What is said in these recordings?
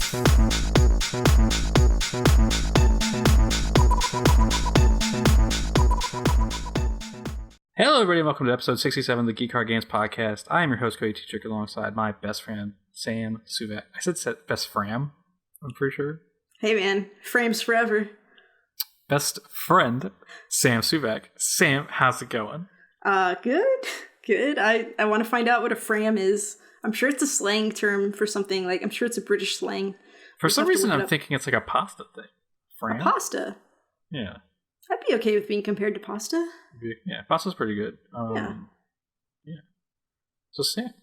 Hello, everybody, and welcome to episode 67 of the Geek Games podcast. I am your host, Cody, alongside my best friend, Sam Suvek. I said best fram, I'm pretty sure. Hey, man. Frames forever. Best friend, Sam Suvek. Sam, how's it going? Good. I want to find out what a fram is. I'm sure it's a slang term for something. Like, I'm sure it's a British slang. For some reason, I'm thinking it's like a pasta thing. Fram? A pasta? Yeah. I'd be okay with being compared to pasta. Yeah, pasta's pretty good. Yeah. So, Sam,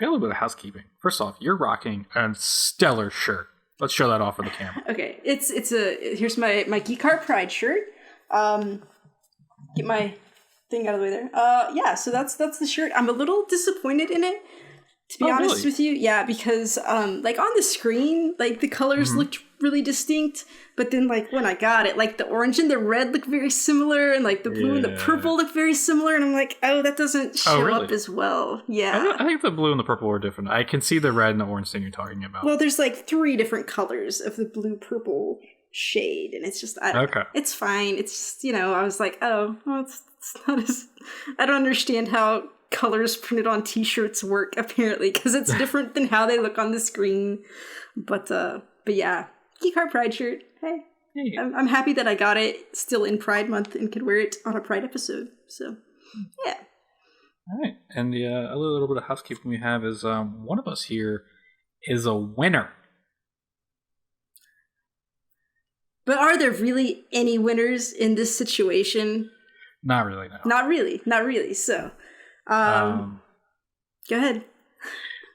got a little bit of housekeeping. First off, you're rocking a stellar shirt. Let's show that off for the camera. Okay, here's my Geek Pride shirt. Get my thing out of the way there. Yeah, so that's the shirt. I'm a little disappointed in it, to be honest with you. Yeah, because like on the screen, like the colors looked really distinct, but then like when I got it, like the orange and the red look very similar, and like the blue and the purple look very similar, and I'm like, oh, that doesn't show up as well. Yeah, I think the blue and the purple are different. I can see the red and the orange thing you're talking about. Well, there's like 3 different colors of the blue purple shade, and it's just it's fine. It's just, I was like, oh, well, it's not as, I don't understand how colors printed on t-shirts work, apparently, because it's different than how they look on the screen. But yeah, Geek Pride shirt. Hey. I'm happy that I got it still in Pride Month and could wear it on a Pride episode. So, yeah. All right. And a little bit of housekeeping we have is one of us here is a winner. But are there really any winners in this situation? Not really, no. Not really. So, go ahead.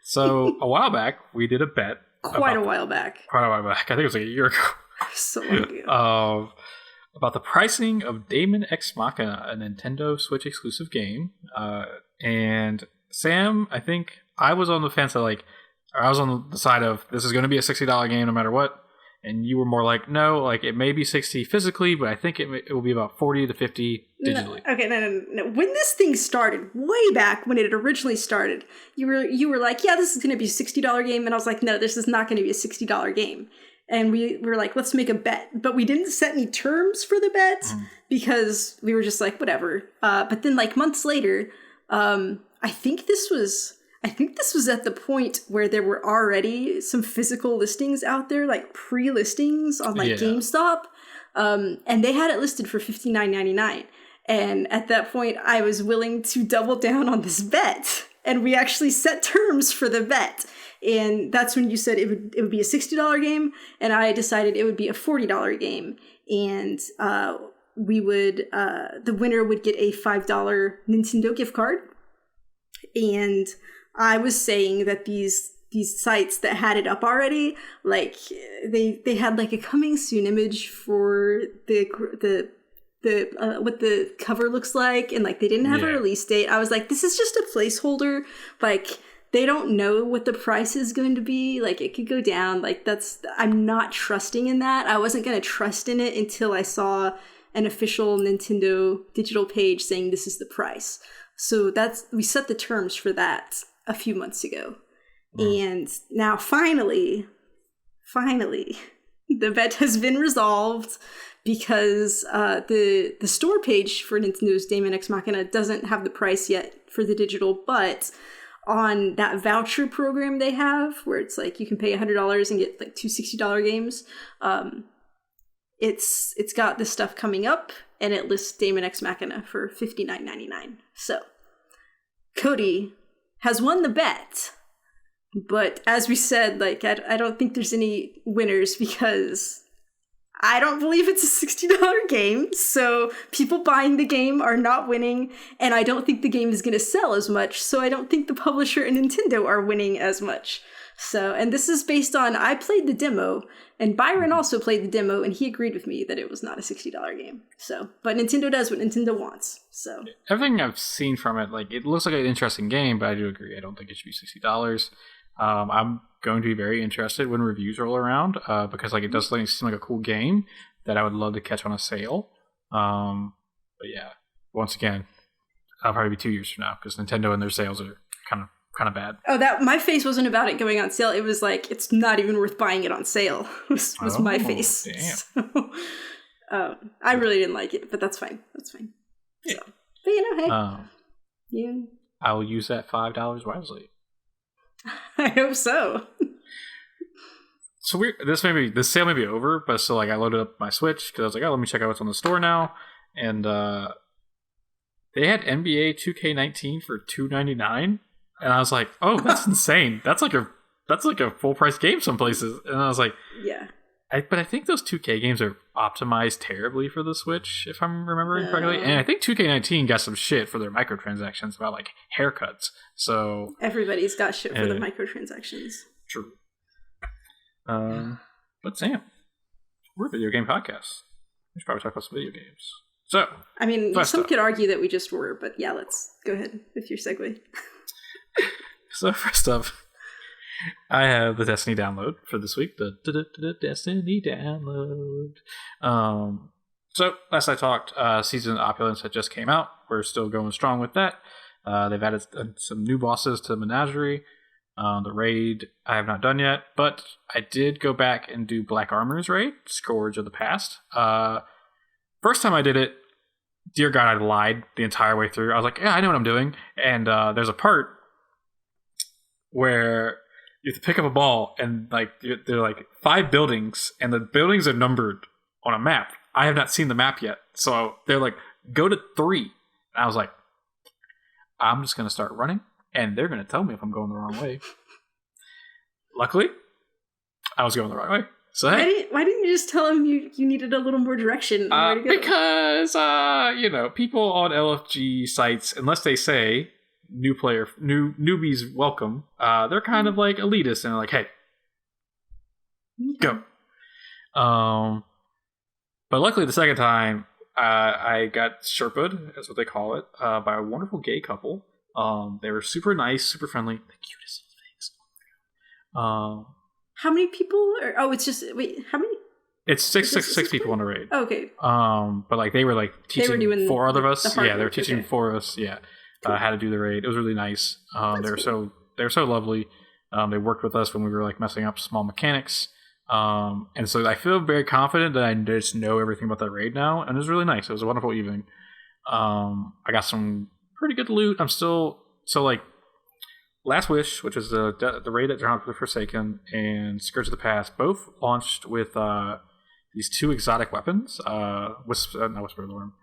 So, a while back, we did a bet. Quite a while back. I think it was like a year ago. So long ago. About the pricing of Daemon X Machina, a Nintendo Switch exclusive game. And Sam, I think I was on the fence of I was on the side of this is going to be a $60 game no matter what. And you were more like, no, like it may be 60 physically, but I think it will be about 40 to 50 digitally. No. When this thing started, way back when it originally started, you were like, yeah, this is going to be a $60 game. And I was like, no, this is not going to be a $60 game. And we were like, let's make a bet. But we didn't set any terms for the bet because we were just like, whatever. But then like months later, I think this was at the point where there were already some physical listings out there, like pre-listings on GameStop. And they had it listed for $59.99. And at that point, I was willing to double down on this bet. And we actually set terms for the bet. And that's when you said it would be a $60 game. And I decided it would be a $40 game. And the winner would get a $5 Nintendo gift card. And I was saying that these sites that had it up already, like they had like a coming soon image for the what the cover looks like, and like they didn't have a release date. I was like, this is just a placeholder. Like they don't know what the price is going to be. Like it could go down. Like I'm not trusting in that. I wasn't going to trust in it until I saw an official Nintendo digital page saying this is the price. So we set the terms for that a few months ago. And now finally, the bet has been resolved because the store page for Nintendo's Daemon X Machina doesn't have the price yet for the digital, but on that voucher program they have where it's like you can pay $100 and get like 2 $60 games, it's got this stuff coming up, and it lists Daemon X Machina for $59.99. So Cody has won the bet, but as we said, like I don't think there's any winners because I don't believe it's a $60 game, so people buying the game are not winning, and I don't think the game is going to sell as much, so I don't think the publisher and Nintendo are winning as much. So, and this is based on, I played the demo, and Byron also played the demo, and he agreed with me that it was not a $60 game. So, but Nintendo does what Nintendo wants, so. Everything I've seen from it, like, it looks like an interesting game, but I do agree, I don't think it should be $60. I'm going to be very interested when reviews roll around, because like it does seem like a cool game that I would love to catch on a sale. But yeah, once again, I'll probably be 2 years from now because Nintendo and their sales are kind of kind of bad. Oh, that my face wasn't about it going on sale. It was like, it's not even worth buying it on sale. was my face. Damn. So, I really didn't like it, but that's fine. That's fine. Yeah. So, but hey. I will use that $5 wisely. I hope so. So this sale may be over, but still, like, I loaded up my Switch because I was like, oh, let me check out what's on the store now, and they had NBA 2K19 for $2.99, and I was like, oh, that's insane. That's like a full price game some places, and I was like, yeah. But I think those 2K games are optimized terribly for the Switch, if I'm remembering correctly. And I think 2K19 got some shit for their microtransactions about, like, haircuts. So everybody's got shit for the microtransactions. True. But Sam, we're a video game podcast. We should probably talk about some video games. So, I mean, some could argue that we just were, but yeah, let's go ahead with your segue. So first up, I have the Destiny download for this week. The Destiny download. So last I talked, Season of Opulence had just came out. We're still going strong with that. They've added some new bosses to the Menagerie. The raid I have not done yet, but I did go back and do Black Armor's raid, Scourge of the Past. First time I did it, dear God, I lied the entire way through. I was like, yeah, I know what I'm doing. And there's a part where you have to pick up a ball, and like there are like 5 buildings, and the buildings are numbered on a map. I have not seen the map yet, so they're like, go to 3. And I was like, I'm just gonna start running, and they're gonna tell me if I'm going the wrong way. Luckily, I was going the right way. So hey, why didn't you just tell him you needed a little more direction? Where to go? Because people on LFG sites, unless they say newbies welcome, they're kind of like elitist and like, hey, go. But luckily the second time I got Sherpa'd, that's what they call it, by a wonderful gay couple. They were super nice, super friendly, the cutest little things. How many people how many? It's six people on the raid. Oh, okay. But like they were like teaching 4 other of us. Yeah, they were teaching 4 of us. Yeah. Cool. How to do the raid. It was really nice. They were so lovely. They worked with us when we were like messing up small mechanics. And so I feel very confident that I just know everything about that raid now, and it was really nice. It was a wonderful evening. I got some pretty good loot. I'm still like Last Wish, which is the raid that dropped with Forsaken, and Scourge of the Past, both launched with these 2 exotic weapons. Not Whisper of the Worm.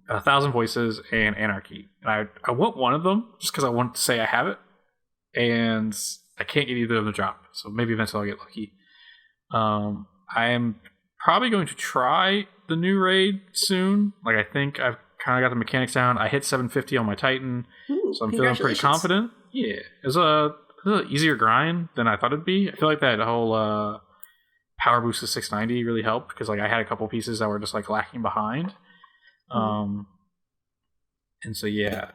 1,000 Voices and Anarchy. And I want one of them just because I want to say I have it, and I can't get either of them to drop. So maybe eventually I'll get lucky. I am probably going to try the new raid soon. Like, I think I've kind of got the mechanics down. I hit 750 on my Titan, so I'm feeling pretty confident. Yeah, it was an easier grind than I thought it'd be. I feel like that whole power boost to 690 really helped because like I had a couple pieces that were just like lacking behind. And so yeah,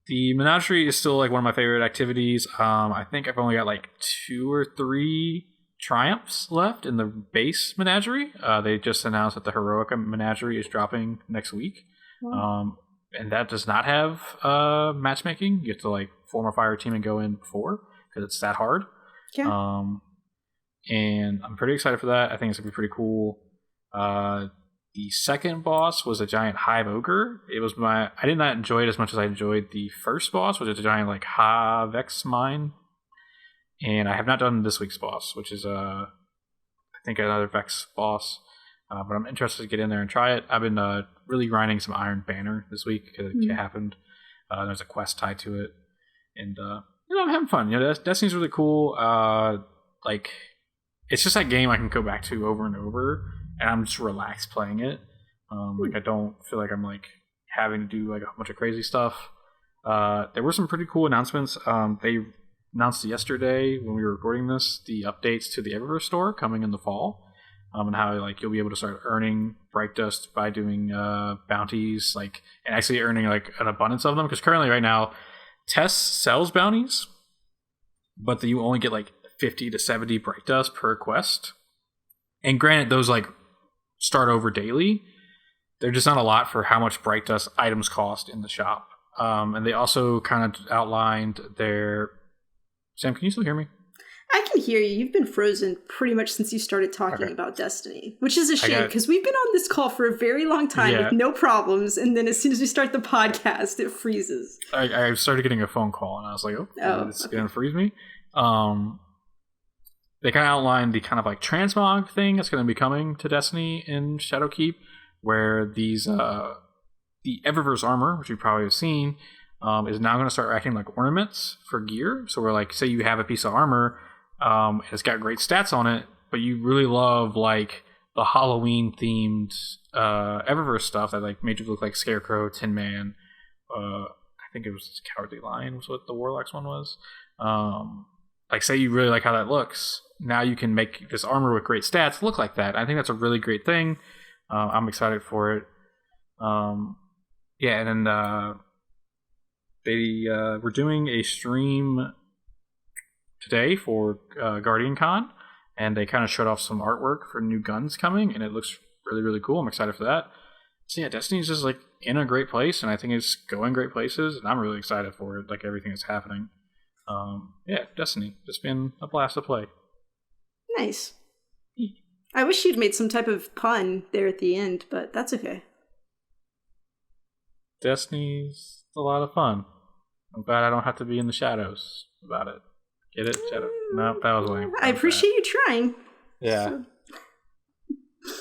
the Menagerie is still like one of my favorite activities. I think I've only got like 2 or 3 triumphs left in the base Menagerie. They just announced that the Heroic Menagerie is dropping next week. And that does not have matchmaking. You have to like form a fire team and go in before because it's that hard. Yeah. And I'm pretty excited for that. I think it's gonna be pretty cool. The second boss was a giant hive ogre. I did not enjoy it as much as I enjoyed the first boss, which is a giant like Havex mine. And I have not done this week's boss, which is I think another Vex boss. But I'm interested to get in there and try it. I've been really grinding some Iron Banner this week because it happened. There's a quest tied to it, and I'm having fun. Destiny's really cool. Like it's just that game I can go back to over and over, and I'm just relaxed playing it. Like I don't feel like I'm like having to do like a bunch of crazy stuff. There were some pretty cool announcements. They announced yesterday when we were recording this the updates to the Eververse store coming in the fall, and how like you'll be able to start earning Bright Dust by doing bounties, like and actually earning like an abundance of them. Because currently, right now, Tess sells bounties, but you only get like 50 to 70 Bright Dust per quest. And granted, those like start over daily. They're just not a lot for how much Bright Dust items cost in the shop. And they also kind of outlined their... Sam, can you still hear me? I can hear you. You've been frozen pretty much since you started talking about Destiny, which is a shame because we've been on this call for a very long time with no problems, and then as soon as we start the podcast, it freezes. I started getting a phone call, and I was like, it's going to freeze me. They kind of outlined the kind of like transmog thing that's going to be coming to Destiny in Shadowkeep, where these the Eververse armor, which you probably have seen, is now going to start acting like ornaments for gear. So we're like, say you have a piece of armor, it's got great stats on it, but you really love like the Halloween themed Eververse stuff that like made you look like Scarecrow, Tin Man. I think it was Cowardly Lion was what the Warlock's one was. Like say you really like how that looks. Now you can make this armor with great stats look like that. I think that's a really great thing. I'm excited for it. And then they were doing a stream today for Guardian Con, and they kind of showed off some artwork for new guns coming, and it looks really, really cool. I'm excited for that. So yeah, Destiny's just like in a great place, and I think it's going great places, and I'm really excited for it, like everything that's happening. Destiny, just been a blast to play. Nice. I wish you'd made some type of pun there at the end, but that's okay. Destiny's a lot of fun. I'm glad I don't have to be in the shadows about it. Get it? Shadow. No, that was lame. I appreciate you trying. Yeah. So.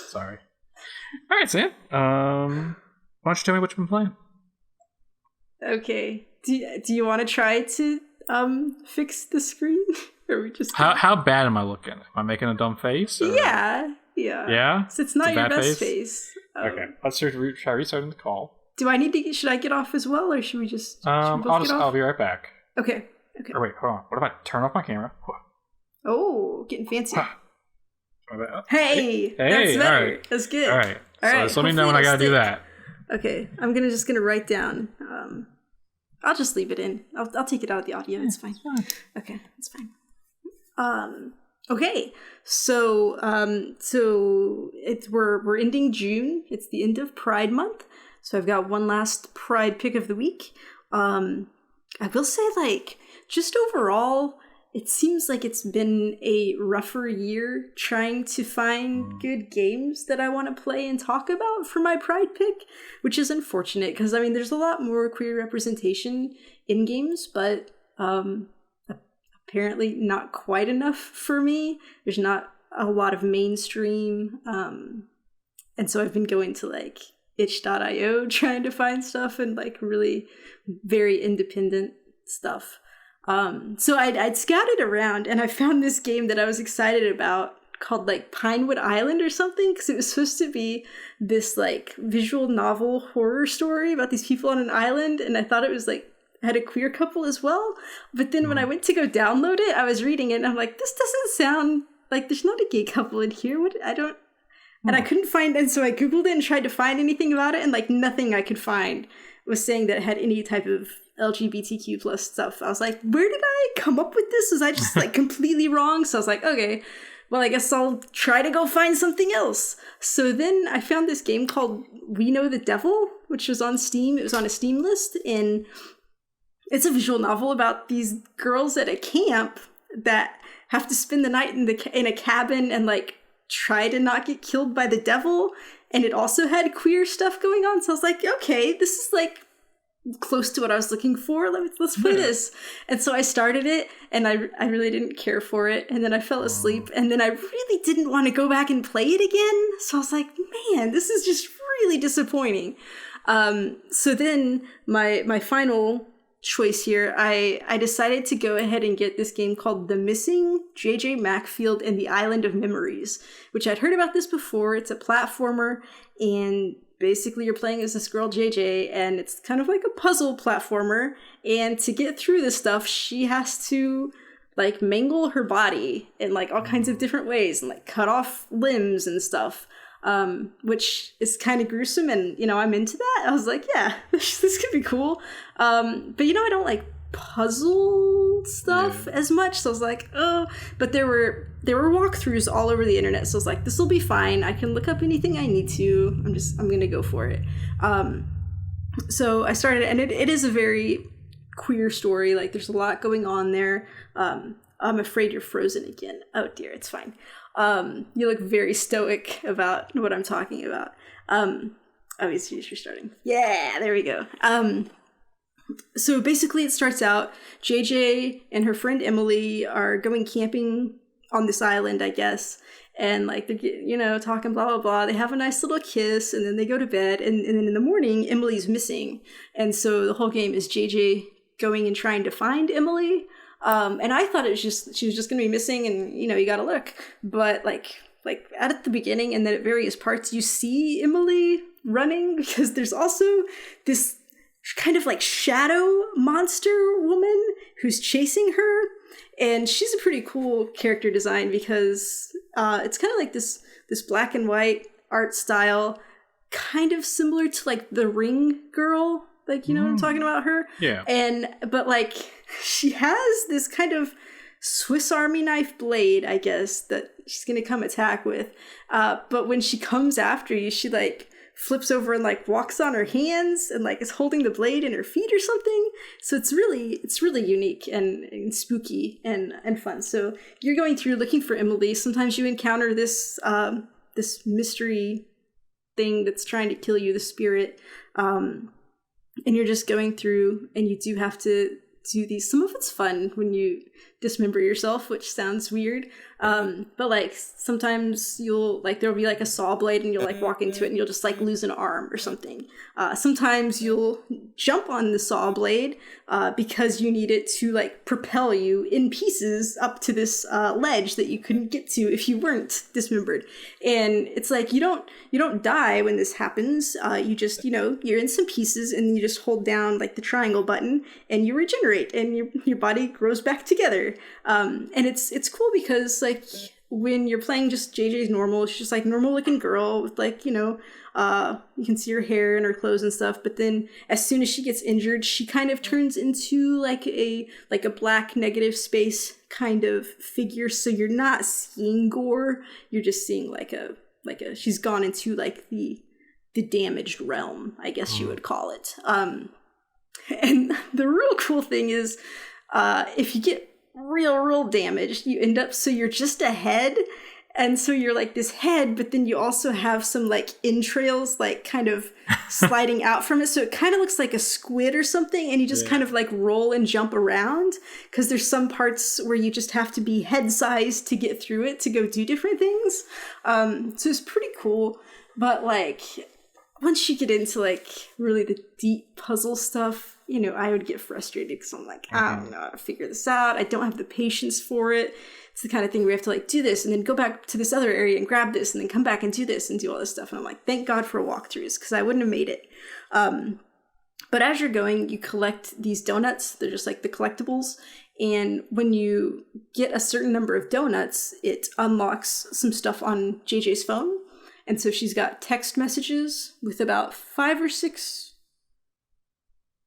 Sorry. All right, Sam. Why don't you tell me what you've been playing? Okay. Do you want to try to fix the screen? Or we just how bad am I looking? Am I making a dumb face? Or? Yeah. Yeah. So it's not your best face. Okay. Let's try restarting the call. Do I need to? Should I get off as well, or should we just? I'll be right back. Okay. Or wait, hold on. What if I turn off my camera? Oh, getting fancy. Hey, that's better. All right. That's good. All right. Just let me know when I gotta do that. Okay, I'm just gonna write down. I'll just leave it in. I'll take it out of the audio. It's fine. Okay, it's fine. Okay, so we're ending June. It's the end of Pride Month. So I've got one last Pride pick of the week. I will say, like, just overall, it seems like it's been a rougher year trying to find good games that I want to play and talk about for my Pride pick, which is unfortunate because, I mean, there's a lot more queer representation in games, but apparently not quite enough for me. There's not a lot of mainstream, and so I've been going to, like, itch.io trying to find stuff and, like, really very independent stuff. So I'd scouted around and I found this game that I was excited about called like Pinewood Island or something, because it was supposed to be this like visual novel horror story about these people on an island, and I thought it was like had a queer couple as well. But then when I went to go download it, I was reading it and I'm like, this doesn't sound like there's not a gay couple in here. And I couldn't find, and so I googled it and tried to find anything about it, and like nothing I could find was saying that it had any type of LGBTQ plus stuff. I was like, where did I come up with this? Was I just like completely wrong? So I was like, okay, well, I guess I'll try to go find something else. So then I found this game called We Know the Devil, which was on Steam. It was on a Steam list, and it's a visual novel about these girls at a camp that have to spend the night in a cabin and like try to not get killed by the devil. And it also had queer stuff going on. So I was like, okay, this is like close to what I was looking for. Let's play this. And so I started it, and I really didn't care for it. And then I fell asleep, and then I really didn't want to go back and play it again. So I was like, man, this is just really disappointing. So then my final choice here, I decided to go ahead and get this game called The Missing, J.J. Macfield and the Island of Memories, which I'd heard about this before. It's a platformer, and basically you're playing as this girl JJ, and it's kind of like a puzzle platformer, and to get through this stuff she has to like mangle her body in like all kinds of different ways and like cut off limbs and stuff, which is kind of gruesome, and you know, I'm into that. I was like, yeah, this could be cool, but you know, I don't like puzzle stuff as much, so I was like, oh, but there were walkthroughs all over the internet, so I was like, this will be fine. I can look up anything I need to. I'm gonna go for it. So I started, and it is a very queer story. Like, there's a lot going on there. I'm afraid you're frozen again. Oh dear, it's fine. You look very stoic about what I'm talking about. Obviously, you're starting. Yeah, there we go. So basically, it starts out, JJ and her friend Emily are going camping on this island, I guess. And like, they're, talking blah, blah, blah. They have a nice little kiss, and then they go to bed. And then in the morning, Emily's missing. And so the whole game is JJ going and trying to find Emily. And I thought she was just going to be missing, and, you got to look. But like at the beginning and then at various parts, you see Emily running, because there's also this kind of like shadow monster woman who's chasing her. And she's a pretty cool character design, because it's kind of like this black and white art style, kind of similar to like the Ring girl, like, what I'm talking about her. Yeah. But like, she has this kind of Swiss Army knife blade, I guess, that she's gonna come attack with. But when she comes after you, she like flips over and like walks on her hands and like is holding the blade in her feet or something. So it's really unique and spooky and fun. So you're going through looking for Emily. Sometimes you encounter this mystery thing that's trying to kill you, the spirit. And you're just going through, and you do have to do these. Some of it's fun when you dismember yourself, which sounds weird. But like, sometimes there'll be like a saw blade, and you'll like walk into it and you'll just like lose an arm or something. Sometimes you'll jump on the saw blade because you need it to like propel you in pieces up to this ledge that you couldn't get to if you weren't dismembered. And it's like, you don't die when this happens. You just, you're in some pieces, and you just hold down like the triangle button, and you regenerate, and your body grows back together. And it's cool because like, when you're playing just JJ's normal, she's just like normal looking girl with like, you can see her hair and her clothes and stuff. But then as soon as she gets injured, she kind of turns into like a black negative space kind of figure. So you're not seeing gore. You're just seeing like a she's gone into like the damaged realm, I guess you would call it. And the real cool thing is, if you get real damaged, you end up, so you're just a head, and so you're like this head, but then you also have some like entrails like kind of sliding out from it, so it kind of looks like a squid or something, and you just kind of like roll and jump around, because there's some parts where you just have to be head sized to get through it to go do different things. So it's pretty cool. But like, once you get into like really the deep puzzle stuff, I would get frustrated, because I'm like, I don't know how to figure this out. I don't have the patience for it. It's the kind of thing where you have to like do this and then go back to this other area and grab this and then come back and do this and do all this stuff. And I'm like, thank God for walkthroughs, because I wouldn't have made it. But as you're going, you collect these donuts. They're just like the collectibles. And when you get a certain number of donuts, it unlocks some stuff on JJ's phone. And so she's got text messages with about 5 or 6,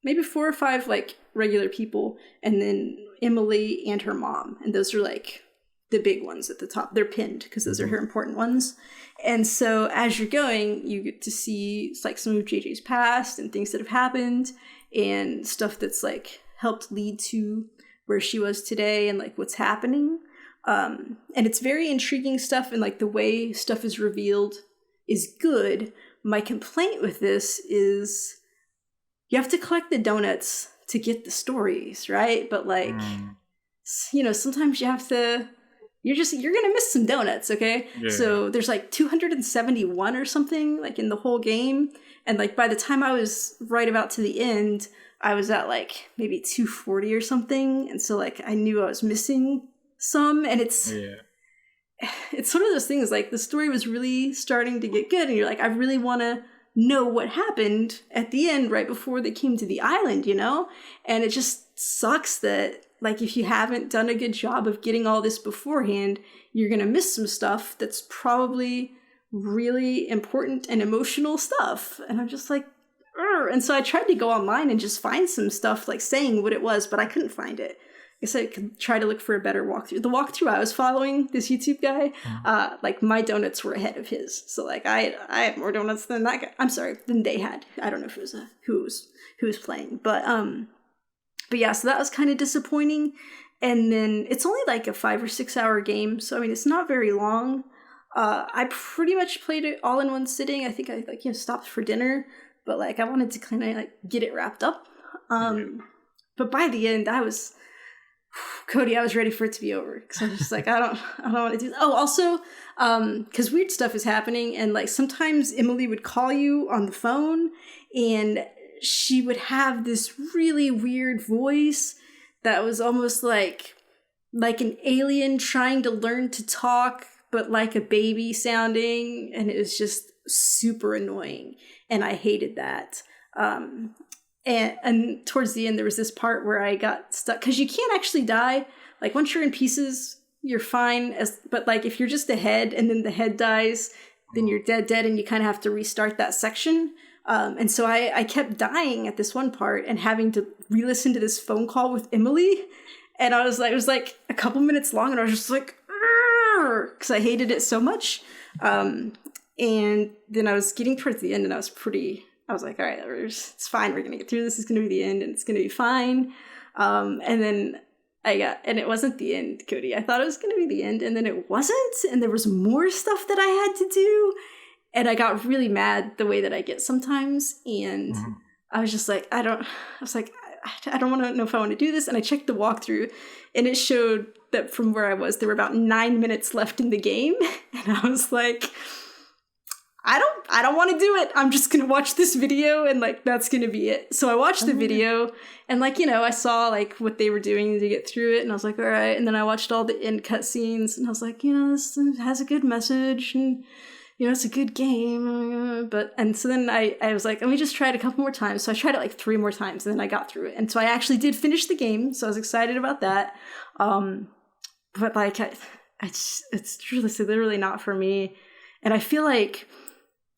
maybe 4 or 5 like regular people, and then Emily and her mom. And those are like the big ones at the top. They're pinned because those are her important ones. And so as you're going, you get to see like some of JJ's past and things that have happened and stuff that's like helped lead to where she was today and like what's happening. And it's very intriguing stuff, and like the way stuff is revealed is good. My complaint with this is you have to collect the donuts to get the stories, right? But like, sometimes you have to, you're going to miss some donuts, okay? Yeah. So there's like 271 or something like in the whole game. And like by the time I was right about to the end, I was at like maybe 240 or something. And so like I knew I was missing some, and it's sort of those things like the story was really starting to get good, and you're like, I really want to know what happened at the end right before they came to the island, and it just sucks that like if you haven't done a good job of getting all this beforehand, you're gonna miss some stuff that's probably really important and emotional stuff. And I'm just like, and so I tried to go online and just find some stuff like saying what it was, but I couldn't find it. guess I could try to look for a better walkthrough. The walkthrough I was following, this YouTube guy, like my donuts were ahead of his. So like I had more donuts than that guy. I'm sorry, than they had. I don't know if it was who was playing, but yeah. So that was kind of disappointing. And then it's only like a 5 or 6 hour game, so I mean it's not very long. I pretty much played it all in one sitting. I think I stopped for dinner, but like I wanted to kind of like get it wrapped up. But by the end, Cody, I was ready for it to be over because I was just like, I don't want to do this. Oh, also, because weird stuff is happening, and like sometimes Emily would call you on the phone, and she would have this really weird voice that was almost like an alien trying to learn to talk, but like a baby sounding, and it was just super annoying, and I hated that. And towards the end, there was this part where I got stuck because you can't actually die. Like once you're in pieces, you're fine. But like if you're just a head and then the head dies, then you're dead, and you kind of have to restart that section. And so I kept dying at this one part and having to re-listen to this phone call with Emily. And I was like, it was like a couple minutes long, and I was just like, because I hated it so much. And then I was getting towards the end, and I was like, all right, it's fine. We're going to get through this. It's going to be the end, and it's going to be fine. And then and it wasn't the end, Cody. I thought it was going to be the end, and then it wasn't. And there was more stuff that I had to do. And I got really mad the way that I get sometimes. And I was just like, I don't want to know if I want to do this. And I checked the walkthrough, and it showed that from where I was, there were about 9 minutes left in the game. And I was like, I don't want to do it. I'm just going to watch this video, and like, that's going to be it. So I watched the video, and like, I saw like what they were doing to get through it, and I was like, all right. And then I watched all the end cutscenes, and I was like, this has a good message, and it's a good game. And so then I was like, let me just try it a couple more times. So I tried it like 3 more times, and then I got through it. And so I actually did finish the game. So I was excited about that. But like, it's literally not for me. And I feel like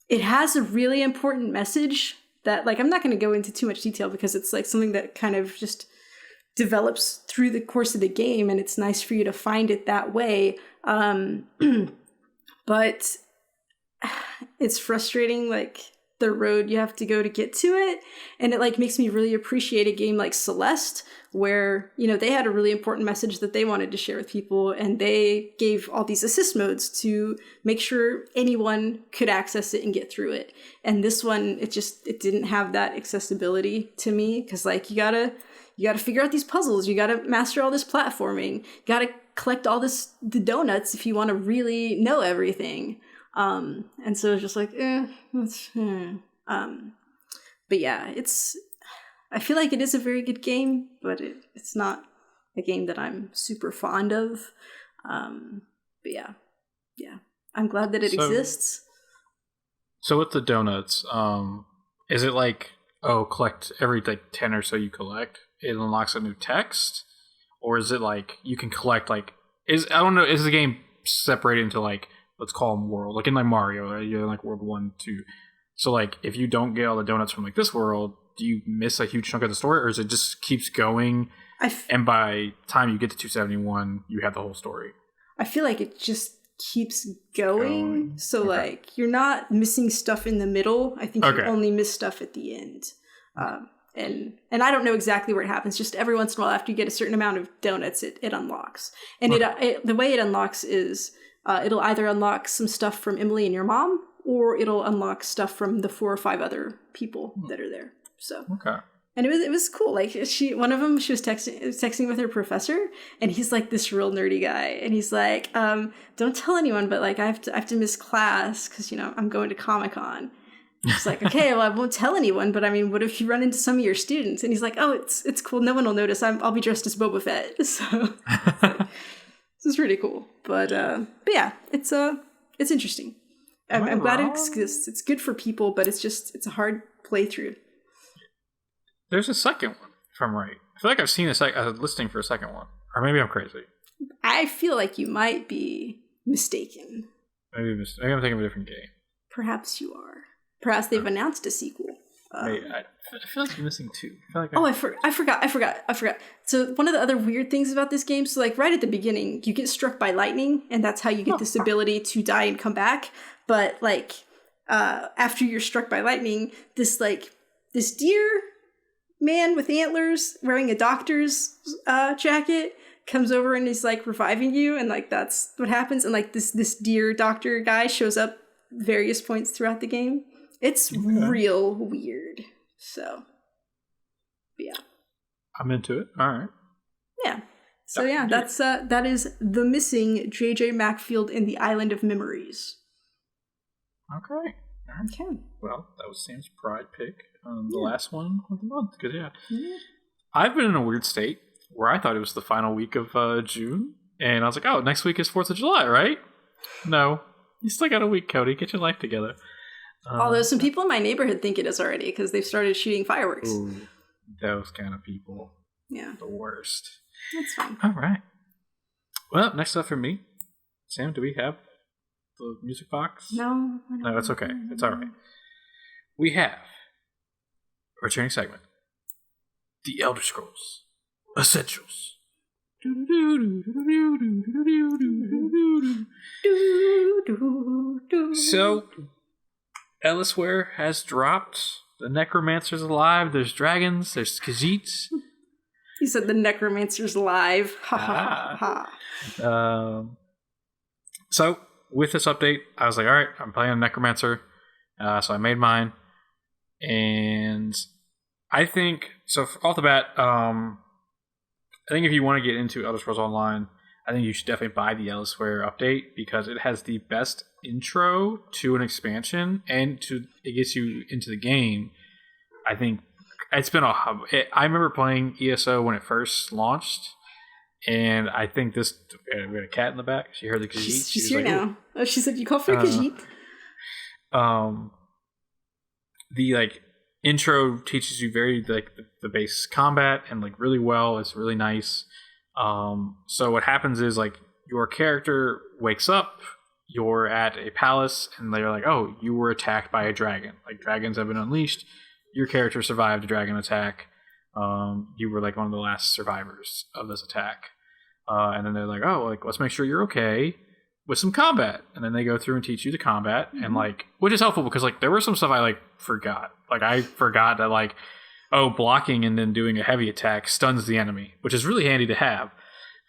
it has a really important message that, like, I'm not going to go into too much detail because it's like something that kind of just develops through the course of the game, and it's nice for you to find it that way. But it's frustrating, like the road you have to go to get to it, and it like makes me really appreciate a game like Celeste, where they had a really important message that they wanted to share with people, and they gave all these assist modes to make sure anyone could access it and get through it. And this one, it didn't have that accessibility to me, because like you gotta figure out these puzzles, you gotta master all this platforming, you gotta collect all the donuts if you want to really know everything. And so it's just like, but yeah, I feel like it is a very good game, but it's not a game that I'm super fond of. But yeah, I'm glad that it exists. So with the donuts, is it like, collect every like 10 or so you collect, it unlocks a new text? Or is it like, you can collect like, is the game separated into like, let's call them world, like in like Mario, right? You're in like world 1, 2. So like, if you don't get all the donuts from like this world, do you miss a huge chunk of the story, or is it just keeps going? And by time you get to 271, you have the whole story. I feel like it just keeps going. So like, you're not missing stuff in the middle. I think you only miss stuff at the end. And I don't know exactly where it happens. Just every once in a while, after you get a certain amount of donuts, it unlocks. And the way it unlocks is, it'll either unlock some stuff from Emily and your mom, or it'll unlock stuff from the 4 or 5 other people that are there. So and it was cool. Like one of them, she was texting with her professor, and he's like this real nerdy guy, and he's like, don't tell anyone, but like I have to miss class because I'm going to Comic-Con. It's like, okay, well, I won't tell anyone, but I mean, what if you run into some of your students? And he's like, oh, it's cool, no one will notice. I'll be dressed as Boba Fett. So this is really cool. But yeah, it's interesting. I'm glad it exists. It's good for people, but it's a hard playthrough. There's a second one, if I'm right. I feel like I've seen a listing for a second one. Or maybe I'm crazy. I feel like you might be mistaken. Maybe I'm thinking of a different game. Perhaps you are. Perhaps they've announced a sequel. Wait, I feel like you're missing two. I forgot. So one of the other weird things about this game, so like right at the beginning, you get struck by lightning, and that's how you get this ability to die and come back. But like after you're struck by lightning, this deer man with antlers wearing a doctor's jacket comes over and he's like reviving you, and like that's what happens. And like this deer doctor guy shows up various points throughout the game. It's real weird. So, yeah. I'm into it. All right. Yeah. So yeah, that is The Missing J.J. Macfield in the Island of Memories. Okay. Okay. Well, that was Sam's pride pick. The last one of the month. Because I've been in a weird state where I thought it was the final week of June, and I was like, oh, next week is 4th of July, right? No. You still got a week, Cody. Get your life together. Although some people in my neighborhood think it is already because they've started shooting fireworks. Ooh, those kind of people. Yeah. The worst. That's fine. All right. Well, next up for me. Sam, do we have the music box? No. No, that's okay. It's all right. We have a returning segment. The Elder Scrolls Essentials. So, Ellisware has dropped. The Necromancer's alive. There's dragons. There's Khajiits. You said the Necromancer's alive. Ha ha ha. So, with this update, I was like, all right, I'm playing a Necromancer. So I made mine. And I think, so off the bat, I think if you want to get into Elder Scrolls Online, I think you should definitely buy the Ellisware update because it has the best intro to an expansion and it gets you into the game. I think it's been I remember playing ESO when it first launched, and I think this. We had a cat in the back. She heard the Khajiit. She's here now. Oh, she said you call for a Khajiit. The intro teaches you very the base combat and really well. It's really nice. So what happens is your character wakes up, you're at a palace, and they're like, oh, you were attacked by a dragon. Dragons have been unleashed. Your character survived a dragon attack. You were one of the last survivors of this attack. And then they're like, oh, let's make sure you're okay with some combat. And then they go through and teach you the combat, and which is helpful because there was some stuff I forgot. I forgot that blocking and then doing a heavy attack stuns the enemy, which is really handy to have,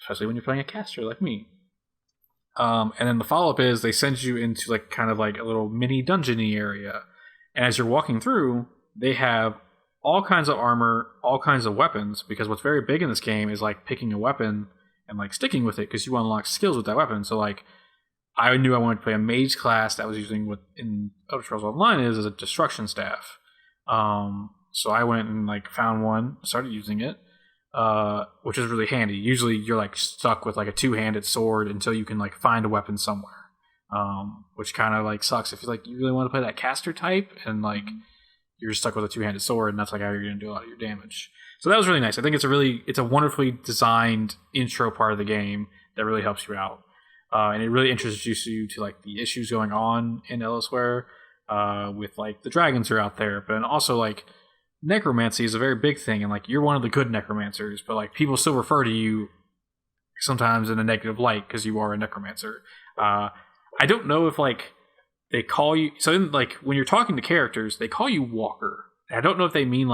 especially when you're playing a caster like me. And then the follow-up is they send you into kind of a little mini dungeon-y area. And as you're walking through, they have all kinds of armor, all kinds of weapons, because what's very big in this game is picking a weapon and sticking with it because you unlock skills with that weapon. So I knew I wanted to play a mage class that was using what in Elder Scrolls Online is as a destruction staff. So I went and found one, started using it, which is really handy. Usually you're stuck with a two-handed sword until you can find a weapon somewhere, which kind of sucks if you really want to play that caster type and you're stuck with a two-handed sword, and that's how you're going to do a lot of your damage. So that was really nice. I think it's a wonderfully designed intro part of the game that really helps you out, and it really introduces you to the issues going on in Ellisware, with the dragons are out there, but also necromancy is a very big thing, and you're one of the good necromancers, but people still refer to you sometimes in a negative light because you are a necromancer. I don't know if they call you, so in, when you're talking to characters, they call you Walker. I don't know if they mean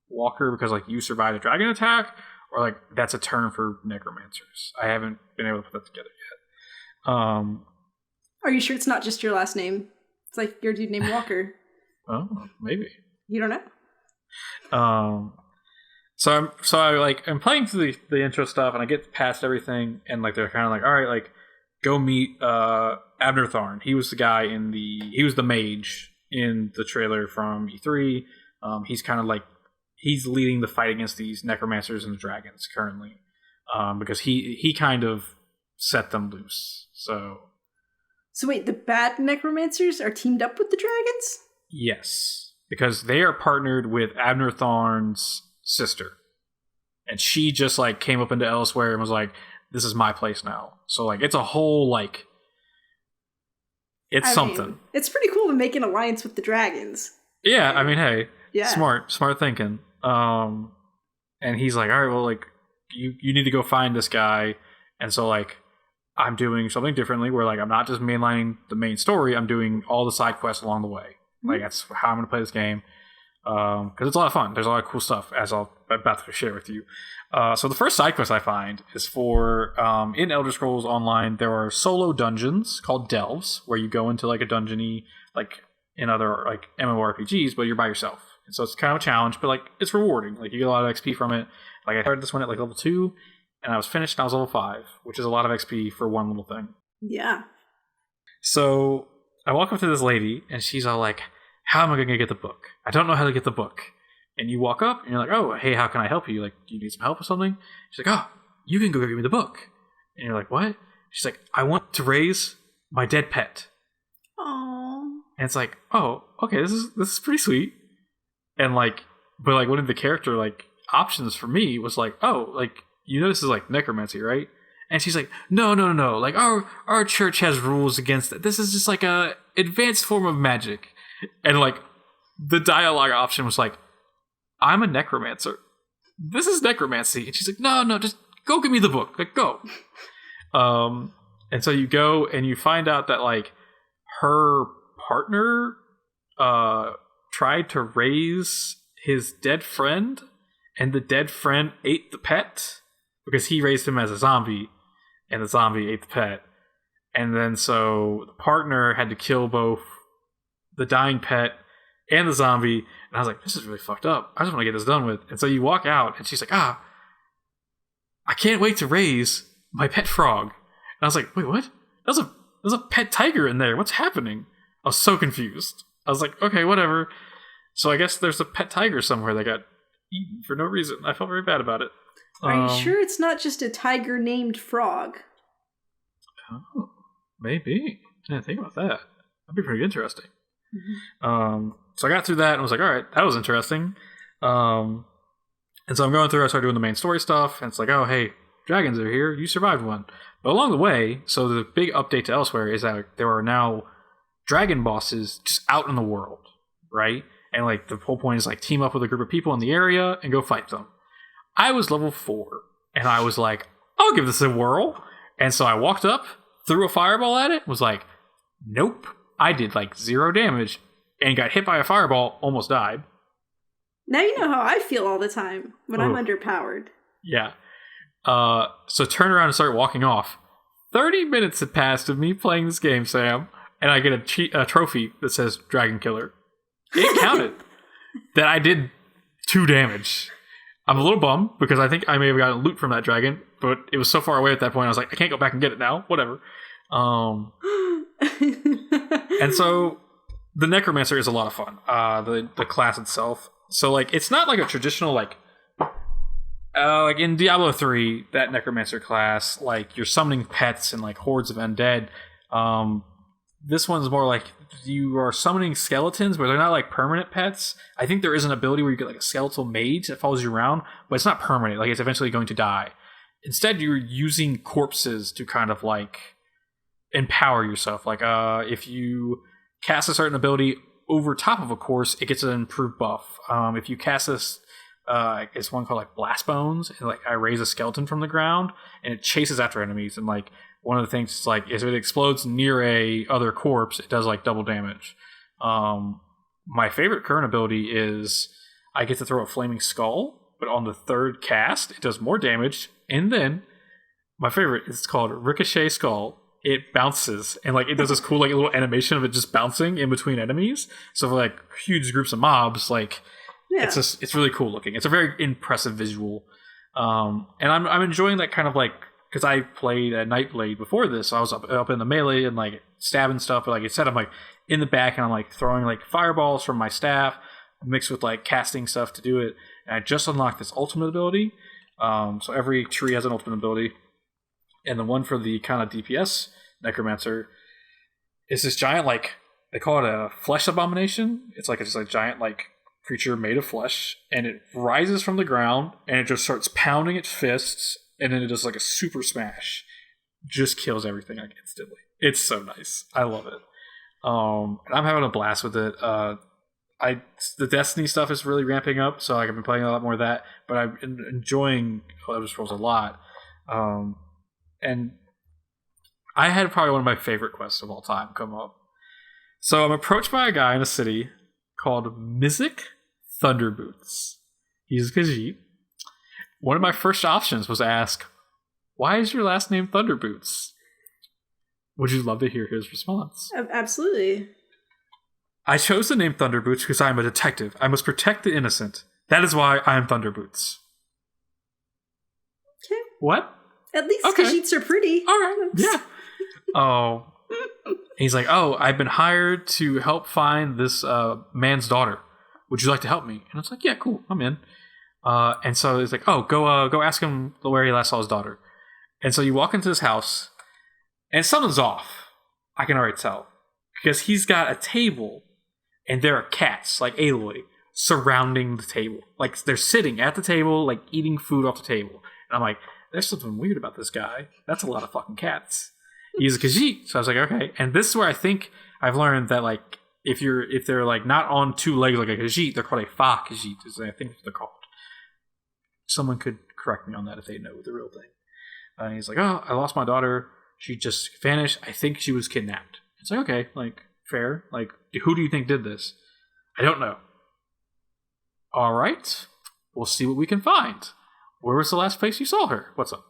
Walker because you survived a dragon attack, or that's a term for necromancers. I haven't been able to put that together yet. Are you sure it's not just your last name? It's your dude named Walker. Oh, maybe. You don't know? So I'm playing through the intro stuff, and I get past everything, and they're kind of all right, go meet Abner Tharn. He was the guy he was the mage in the trailer from E3. He's kind of he's leading the fight against these necromancers and the dragons currently, because he kind of set them loose. So wait, the bad necromancers are teamed up with the dragons? Yes, because they are partnered with Abner Tharn's sister, and she just came up into Ellisware and was this is my place now. So it's a whole it's something. It's pretty cool to make an alliance with the dragons. Yeah, I mean, hey, Yeah. Smart thinking. And he's like, all right, well, like, you need to go find this guy. And so, like, I'm doing something differently where, like, I'm not just mainlining the main story. I'm doing all the side quests along the way. Like, that's how I'm going to play this game. Because it's a lot of fun. There's a lot of cool stuff, as I'm about to share with you. So the first side quest I find is for, in Elder Scrolls Online, there are solo dungeons called delves, where you go into, like, a dungeony, like, in other, like, MMORPGs, but you're by yourself. And so it's kind of a challenge, but, like, it's rewarding. Like, you get a lot of XP from it. Like, I started this one at, like, level 2, and I was finished, and I was level 5, which is a lot of XP for one little thing. Yeah. So I walk up to this lady, and she's all like, how am I going to get the book? I don't know how to get the book. And you walk up, and you're like, oh, hey, how can I help you? Like, do you need some help with something? She's like, oh, you can go give me the book. And you're like, what? She's like, I want to raise my dead pet. Aww. And it's like, oh, okay, this is pretty sweet. And like, but like one of the character like options for me was like, oh, like, you know, this is like necromancy, right? And she's like, no. Like our church has rules against it. This is just like a advanced form of magic. And like the dialogue option was like, I'm a necromancer. This is necromancy. And she's like, no, just go give me the book. Like, go. And so you go and you find out that like her partner tried to raise his dead friend, and the dead friend ate the pet because he raised him as a zombie, and the zombie ate the pet. And then so the partner had to kill both the dying pet and the zombie. And I was like, this is really fucked up. I just want to get this done with. And so you walk out, and she's like, I can't wait to raise my pet frog. And I was like, wait, what? There's a pet tiger in there. What's happening? I was so confused. I was like, okay, whatever. So I guess there's a pet tiger somewhere that got eaten for no reason. I felt very bad about it. Are you sure it's not just a tiger named Frog? Oh, maybe. I didn't think about that. That'd be pretty interesting. Mm-hmm. So I got through that and was like, all right, that was interesting. And so I'm going through, I started doing the main story stuff, and it's like, oh, hey, dragons are here. You survived one. But along the way, so the big update to Elsewhere is that there are now dragon bosses just out in the world, right? And like the whole point is like team up with a group of people in the area and go fight them. I was level 4, and I was like, I'll give this a whirl. And so I walked up, threw a fireball at it, was like, nope. I did like 0 damage and got hit by a fireball, almost died. Now you know how I feel all the time when I'm underpowered. Yeah. So turn around and start walking off. 30 minutes had passed of me playing this game, Sam, and I get a trophy that says Dragon Killer. It counted that I did 2 damage. I'm a little bummed because I think I may have gotten loot from that dragon, but it was so far away at that point. I was like, I can't go back and get it now. Whatever. And so the Necromancer is a lot of fun. The class itself. So like, it's not like a traditional like in Diablo 3, that Necromancer class, like you're summoning pets and like hordes of undead. This one's more like you are summoning skeletons, but they're not like permanent pets. I think there is an ability where you get like a skeletal mage that follows you around, but it's not permanent. Like it's eventually going to die. Instead, you're using corpses to kind of like empower yourself. Like if you cast a certain ability over top of a corpse, it gets an improved buff. If you cast this, it's one called like Blast Bones, and like I raise a skeleton from the ground, and it chases after enemies, and like one of the things is like if it explodes near a other corpse, it does like double damage. My favorite current ability is I get to throw a flaming skull, but on the 3rd cast, it does more damage. And then my favorite is called Ricochet Skull. It bounces, and like it does this cool like little animation of it just bouncing in between enemies. So for like huge groups of mobs, like it's really cool looking. It's a very impressive visual, and I'm enjoying that kind of like. Because I played at Nightblade before this, so I was up in the melee and like stabbing stuff. But like I said, I'm like in the back and I'm like throwing like fireballs from my staff mixed with like casting stuff to do it. And I just unlocked this ultimate ability. So every tree has an ultimate ability, and the one for the kind of DPS Necromancer is this giant like they call it a flesh abomination. It's like just a giant like creature made of flesh, and it rises from the ground and it just starts pounding its fists. And then it does like a super smash. Just kills everything like instantly. It's so nice. I love it. And I'm having a blast with it. I the Destiny stuff is really ramping up, so like I've been playing a lot more of that. But I'm enjoying Elder Scrolls a lot, and I had probably one of my favorite quests of all time come up. So I'm approached by a guy in a city called Mizik Thunderboots. He's Khajiit. One of my first options was to ask, "Why is your last name Thunderboots?" Would you love to hear his response? Absolutely. I chose the name Thunderboots because I am a detective. I must protect the innocent. That is why I am Thunderboots. Okay. What? At least Khajiits are pretty. All right. Yeah. Oh. He's like, "Oh, I've been hired to help find this man's daughter. Would you like to help me?" And it's like, "Yeah, cool. I'm in." And so he's like, "Oh, go ask him where he last saw his daughter." And so you walk into this house, and something's off. I can already tell. Because he's got a table, and there are cats, like Aloy, surrounding the table. Like, they're sitting at the table, like, eating food off the table. And I'm like, there's something weird about this guy. That's a lot of fucking cats. He's a Khajiit. So I was like, okay. And this is where I think I've learned that, like, if they're, like, not on two legs like a Khajiit, they're called a Fa Khajiit, is I think they're called. Someone could correct me on that if they know the real thing. And he's like, "Oh, I lost my daughter. She just vanished. I think she was kidnapped." It's like, okay, like, fair. Like, who do you think did this? I don't know. All right. We'll see what we can find. Where was the last place you saw her? What's up?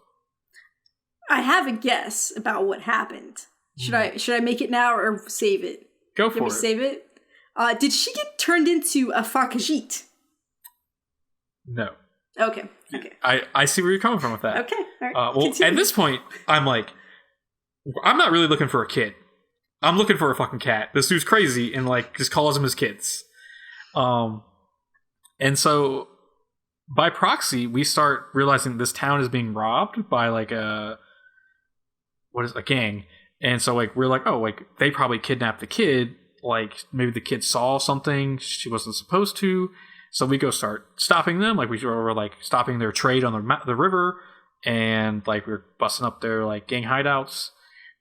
I have a guess about what happened. Should I make it now or save it? Go for it. Can we save it? Did she get turned into a Fa Khajiit? No. Okay. I see where you're coming from with that. Okay. All right. Well, continue. At this point, I'm like, I'm not really looking for a kid. I'm looking for a fucking cat. This dude's crazy and like just calls them his kids. And so by proxy, we start realizing this town is being robbed by like a gang. And so like we're like, oh, like they probably kidnapped the kid. Like maybe the kid saw something she wasn't supposed to. So we go start stopping them. Like we were like stopping their trade on the river, and like we're busting up their like gang hideouts.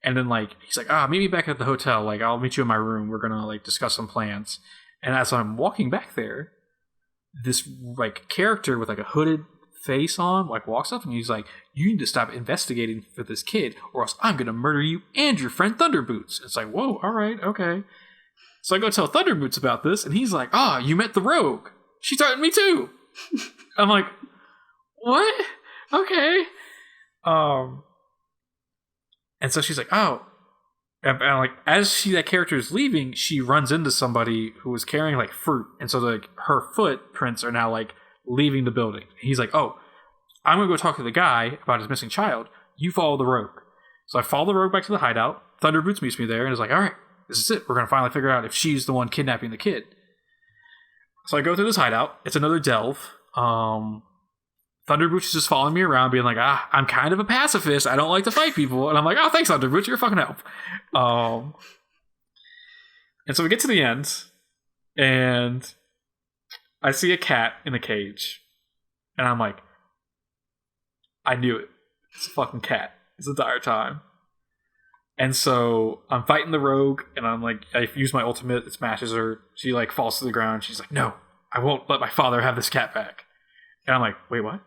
And then like he's like, meet me back at the hotel. Like I'll meet you in my room. We're gonna like discuss some plans. And as I'm walking back there, this like character with like a hooded face on like walks up and he's like, "You need to stop investigating for this kid, or else I'm gonna murder you and your friend Thunderboots." It's like, whoa, all right, okay. So I go tell Thunderboots about this, and he's like, "You met the rogue. She threatened me too." I'm like, what? Okay. And so she's like, "Oh." And like as that character is leaving, she runs into somebody who was carrying like fruit, and so like her footprints are now like leaving the building. He's like, "Oh, I'm gonna go talk to the guy about his missing child. You follow the rogue." So I follow the rogue back to the hideout. Thunderboots meets me there and is like, "All right, this is it. We're gonna finally figure out if she's the one kidnapping the kid." So I go through this hideout. It's another delve. Thunderboots is just following me around, being like, "I'm kind of a pacifist. I don't like to fight people." And I'm like, "Oh, thanks, Thunderboots. You're fucking help." And so we get to the end, and I see a cat in a cage. And I'm like, I knew it. It's a fucking cat. It's the entire time. And so I'm fighting the rogue, and I'm like, I use my ultimate, it smashes her. She like falls to the ground. She's like, "No, I won't let my father have this cat back." And I'm like, wait, what?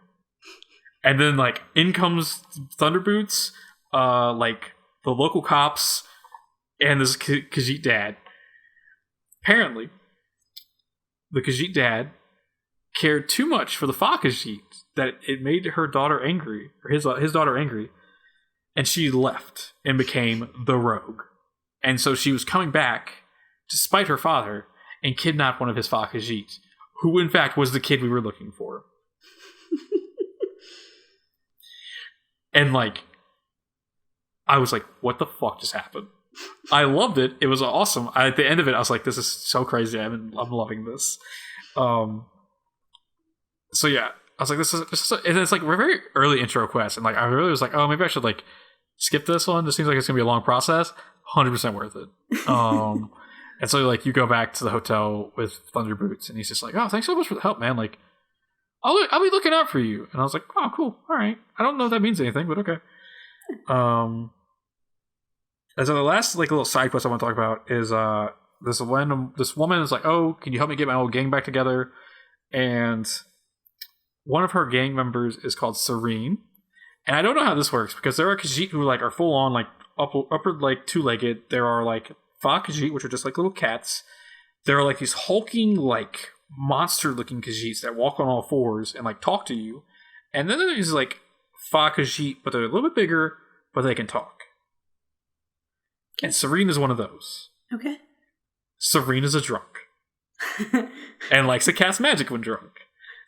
And then like in comes Thunderboots, like the local cops, and this Khajiit dad. Apparently, the Khajiit dad cared too much for the Fa Khajiit that it made her daughter angry, or his daughter angry. And she left and became the rogue. And so she was coming back to spite her father and kidnap one of his Fa Khajiit, who in fact was the kid we were looking for. And like, I was like, what the fuck just happened? I loved it. It was awesome. At the end of it, I was like, this is so crazy. I'm loving this. So yeah, I was like, this is and it's like a very early intro quest. And like, I really was like, oh, maybe I should like skip this one. This seems like it's going to be a long process. 100% worth it. And so like, you go back to the hotel with Thunderboots, and he's just like, "Oh, thanks so much for the help, man. Like, I'll be looking out for you." And I was like, "Oh, cool. All right. I don't know if that means anything, but okay." And so the last like little side quest I want to talk about is this woman is like, oh, can you help me get my old gang back together? And one of her gang members is called Serene. And I don't know how this works because there are Khajiit who like are full on like upper like 2-legged. There are like Fa Khajiit, which are just like little cats. There are like these hulking like monster looking Khajiits that walk on all fours and like talk to you. And then there's like Fa Khajiit, but they're a little bit bigger, but they can talk. And Serene is one of those. Okay. Serene is a drunk. And likes to cast magic when drunk.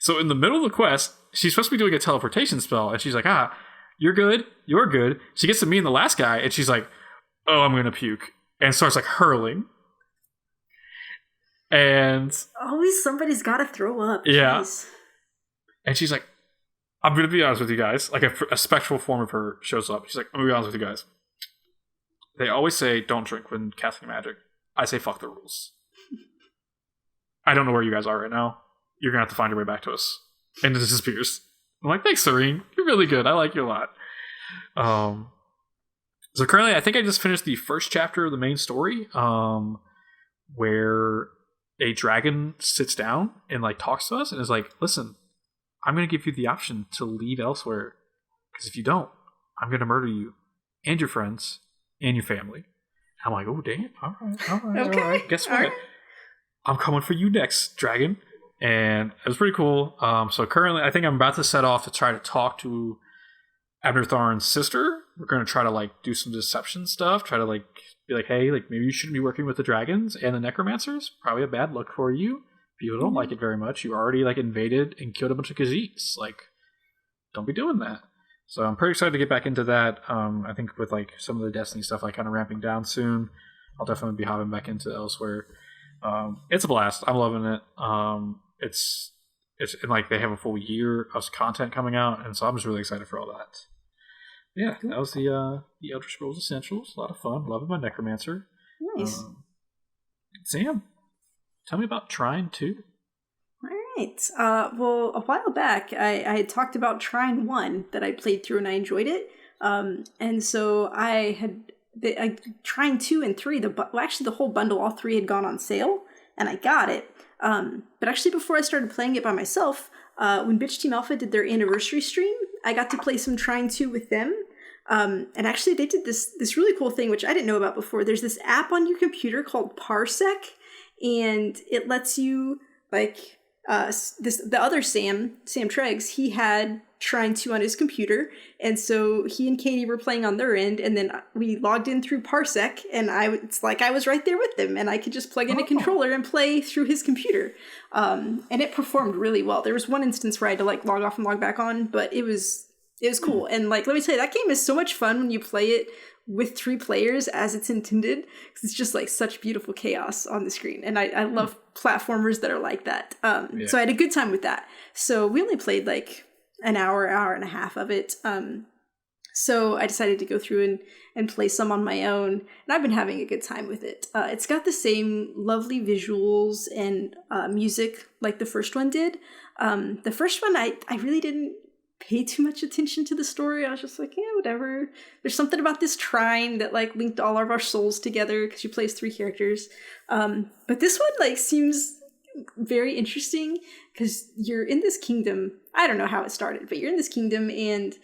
So in the middle of the quest, she's supposed to be doing a teleportation spell, and she's like, you're good, you're good. She gets to me and the last guy, and she's like, oh, I'm gonna puke. And starts like hurling. And always somebody's gotta throw up. Yeah. Jeez. And she's like, I'm gonna be honest with you guys. Like a spectral form of her shows up. She's like, I'm gonna be honest with you guys. They always say don't drink when casting magic. I say fuck the rules. I don't know where you guys are right now. You're gonna have to find your way back to us. And it disappears. I'm like, thanks, Serene. You're really good. I like you a lot. So currently, I think I just finished the first chapter of the main story, where a dragon sits down and like talks to us and is like, listen, I'm gonna give you the option to leave elsewhere, because if you don't, I'm gonna murder you and your friends and your family. I'm like, oh damn, all right. Guess what? Right. I'm coming for you next, dragon. And it was pretty cool. So currently, I think I'm about to set off to try to talk to Abner Tharn's sister. We're going to try to like do some deception stuff. Try to like be like, hey, like maybe you shouldn't be working with the dragons and the necromancers. Probably a bad look for you. People don't like it very much. You already like invaded and killed a bunch of Khajiits. Like, don't be doing that. So I'm pretty excited to get back into that. I think with like some of the Destiny stuff like kind of ramping down soon, I'll definitely be hopping back into elsewhere. It's a blast. I'm loving it. It's and like they have a full year of content coming out, and so I'm just really excited for all that. Yeah, that was the Elder Scrolls Essentials. A lot of fun. Loving my Necromancer. Nice. Sam, tell me about Trine 2. All right. Well, a while back, I had talked about Trine 1 that I played through and I enjoyed it. And so I had Trine 2 and 3. Actually, the whole bundle, all 3 had gone on sale, and I got it. But actually, before I started playing it by myself, when Bitch Team Alpha did their anniversary stream, I got to play some Trine 2 with them. And actually, they did this really cool thing, which I didn't know about before. There's this app on your computer called Parsec, and it lets you, like, the other Sam Treggs, he had Trine 2 on his computer, and so he and Katie were playing on their end, and then we logged in through Parsec, and it's like I was right there with them, and I could just plug in a controller and play through his computer. And it performed really well. There was one instance where I had to like log off and log back on, but it was cool. And like, let me tell you, that game is so much fun when you play it with 3 players as it's intended, because it's just like such beautiful chaos on the screen. And I love platformers that are like that. So I had a good time with that. So we only played like an hour and a half of it. So I decided to go through and play some on my own, and I've been having a good time with it. It's got the same lovely visuals and music like the first one did. The first one, I really didn't pay too much attention to the story. I was just like, yeah, whatever. There's something about this Trine that like linked all of our souls together, because you play as 3 characters. But this one like seems very interesting, because you're in this kingdom. I don't know how it started, but you're in this kingdom, and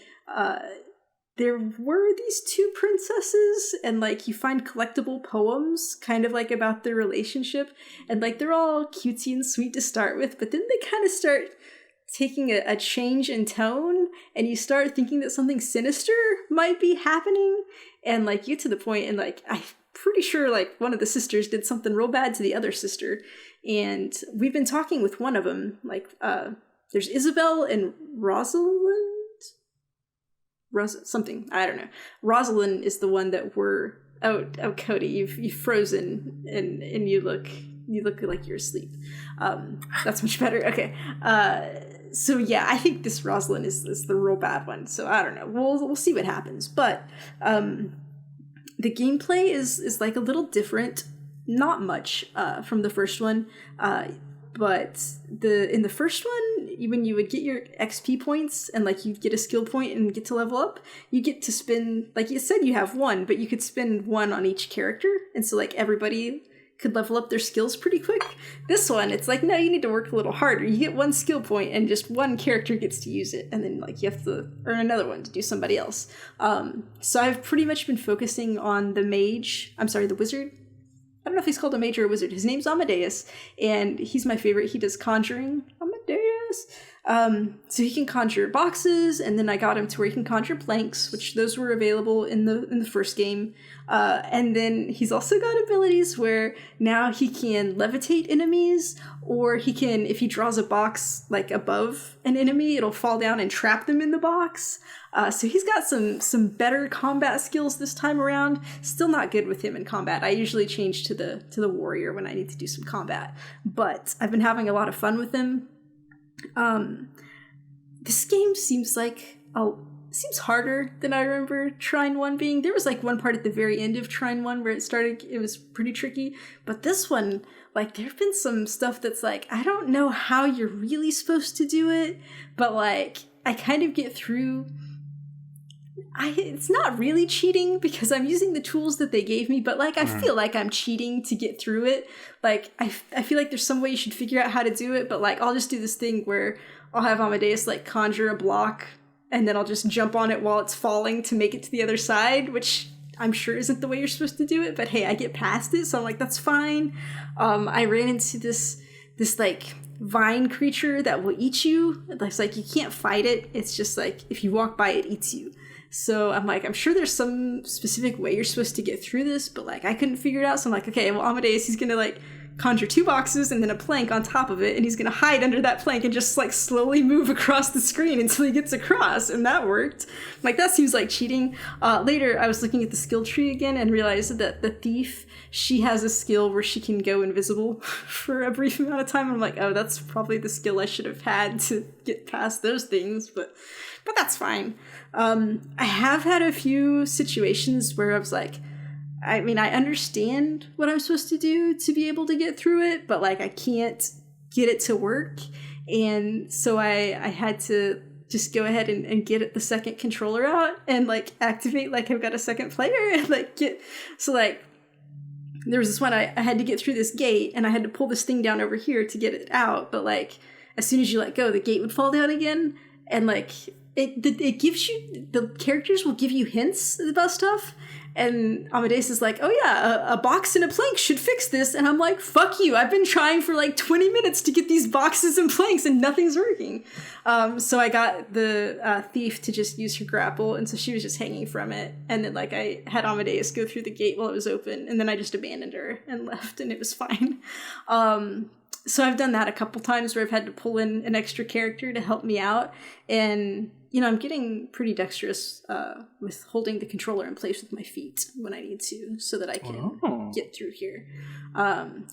there were these 2 princesses, and like you find collectible poems kind of like about their relationship, and like they're all cutesy and sweet to start with, but then they kind of start taking a change in tone, and you start thinking that something sinister might be happening, and like you get to the point, and like I'm pretty sure like one of the sisters did something real bad to the other sister, and we've been talking with one of them. Like there's Isabel and Rosalind. Something, I don't know. Rosalind is the one that we're Cody, you've frozen and you look like you're asleep. That's much better. Okay. So yeah, I think this Rosalind is the real bad one. So I don't know. We'll see what happens. But the gameplay is like a little different. Not much from the first one. But in the first one, when you would get your XP points and like you'd get a skill point and get to level up, you get to spend, like you said, you have 1, but you could spend 1 on each character, and so like everybody could level up their skills pretty quick. This one, it's like, no, you need to work a little harder. You get one skill point and just one character gets to use it. And then like you have to earn another one to do somebody else. So I've pretty much been focusing on the wizard. I don't know if he's called a mage or a wizard. His name's Amadeus, and he's my favorite. He does conjuring. Amadeus. So he can conjure boxes, and then I got him to where he can conjure planks, which those were available in the first game. And then he's also got abilities where now he can levitate enemies, or he can, if he draws a box like above an enemy, it'll fall down and trap them in the box. So he's got some better combat skills this time around. Still not good with him in combat. I usually change to the warrior when I need to do some combat, but I've been having a lot of fun with him. This game seems harder than I remember Trine 1 being. There was like one part at the very end of Trine 1 where it was pretty tricky, but this one, like, there've been some stuff that's like, I don't know how you're really supposed to do it, but like, I kind of get through. It's not really cheating because I'm using the tools that they gave me, but like, I feel like I'm cheating to get through it. Like, I feel like there's some way you should figure out how to do it, but like, I'll just do this thing where I'll have Amadeus like conjure a block, and then I'll just jump on it while it's falling to make it to the other side, which I'm sure isn't the way you're supposed to do it, but hey, I get past it, so I'm like, that's fine. I ran into this like vine creature that will eat you. It's like, you can't fight it. It's just like, if you walk by, it eats you. So I'm like, I'm sure there's some specific way you're supposed to get through this, but like, I couldn't figure it out. So I'm like, okay, well, Amadeus, he's gonna like conjure 2 boxes and then a plank on top of it, and he's gonna hide under that plank and just like slowly move across the screen until he gets across, and that worked. Like, that seems like cheating. Later, I was looking at the skill tree again and realized that the thief, she has a skill where she can go invisible for a brief amount of time. I'm like, oh, that's probably the skill I should have had to get past those things, but that's fine. I have had a few situations where I was like, I mean, I understand what I'm supposed to do to be able to get through it, but like, I can't get it to work. And so I had to just go ahead and get the second controller out and like activate like I've got a second player and like there was this one, I had to get through this gate and I had to pull this thing down over here to get it out, but like, as soon as you let go, the gate would fall down again, and like, it gives you, the characters will give you hints about stuff, and Amadeus is like, oh yeah, a box and a plank should fix this, and I'm like, fuck you, I've been trying for like 20 minutes to get these boxes and planks and nothing's working. So I got the thief to just use her grapple, and so she was just hanging from it, and then like I had Amadeus go through the gate while it was open, and then I just abandoned her and left, and it was fine. So I've done that a couple times where I've had to pull in an extra character to help me out, and you know, I'm getting pretty dexterous with holding the controller in place with my feet when I need to, so that I can get through here.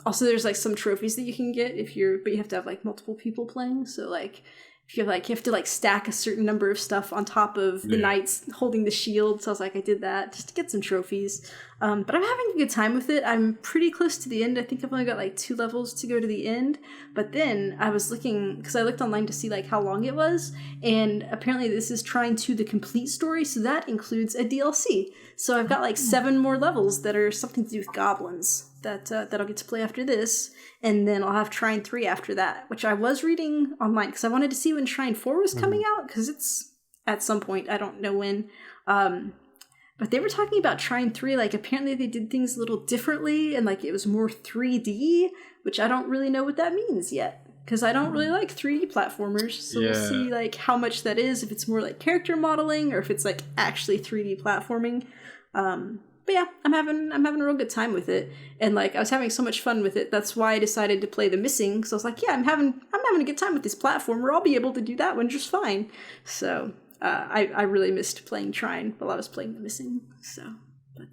Also, there's like some trophies that you can get but you have to have like multiple people playing. So like, if you have to like stack a certain number of stuff on top of the knights holding the shield. So I was like, I did that just to get some trophies. But I'm having a good time with it. I'm pretty close to the end. I think I've only got like 2 levels to go to the end. But then I was looking, because I looked online to see like how long it was, and apparently this is trying to the complete story, so that includes a DLC. So I've got like 7 more levels that are something to do with goblins that I'll get to play after this, and then I'll have Trine 3 after that, which I was reading online because I wanted to see when Trine 4 was coming out, because it's at some point, I don't know when. But they were talking about Trine 3, like apparently they did things a little differently, and like it was more 3D, which I don't really know what that means yet, because I don't really like 3D platformers. So we'll see like how much that is, if it's more like character modeling or if it's like actually 3D platforming. But yeah, I'm having a real good time with it, and like I was having so much fun with it. That's why I decided to play The Missing, because I was like, yeah, I'm having a good time with this platformer. I'll be able to do that one just fine. So I really missed playing Trine while I was playing The Missing. So, but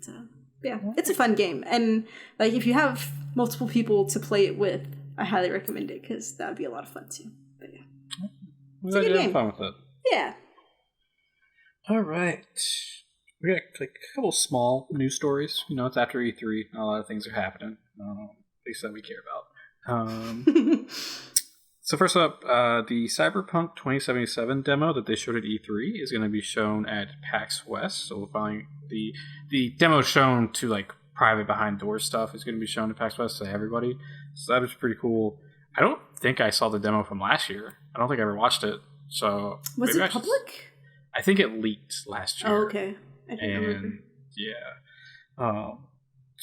yeah, it's a fun game, and like if you have multiple people to play it with, I highly recommend it, because that would be a lot of fun too. But yeah, it's a good game. Fun with it. Yeah. All right. We got like a couple small news stories. You know, it's after E3. Not a lot of things are happening. At least that we care about. So first up, the Cyberpunk 2077 demo that they showed at E3 is going to be shown at PAX West. So we'll find the demo shown to like private behind doors stuff is going to be shown at PAX West to everybody. So that was pretty cool. I don't think I saw the demo from last year. I don't think I ever watched it. So was it public? I think it leaked last year. Oh, okay. I didn't remember. Yeah.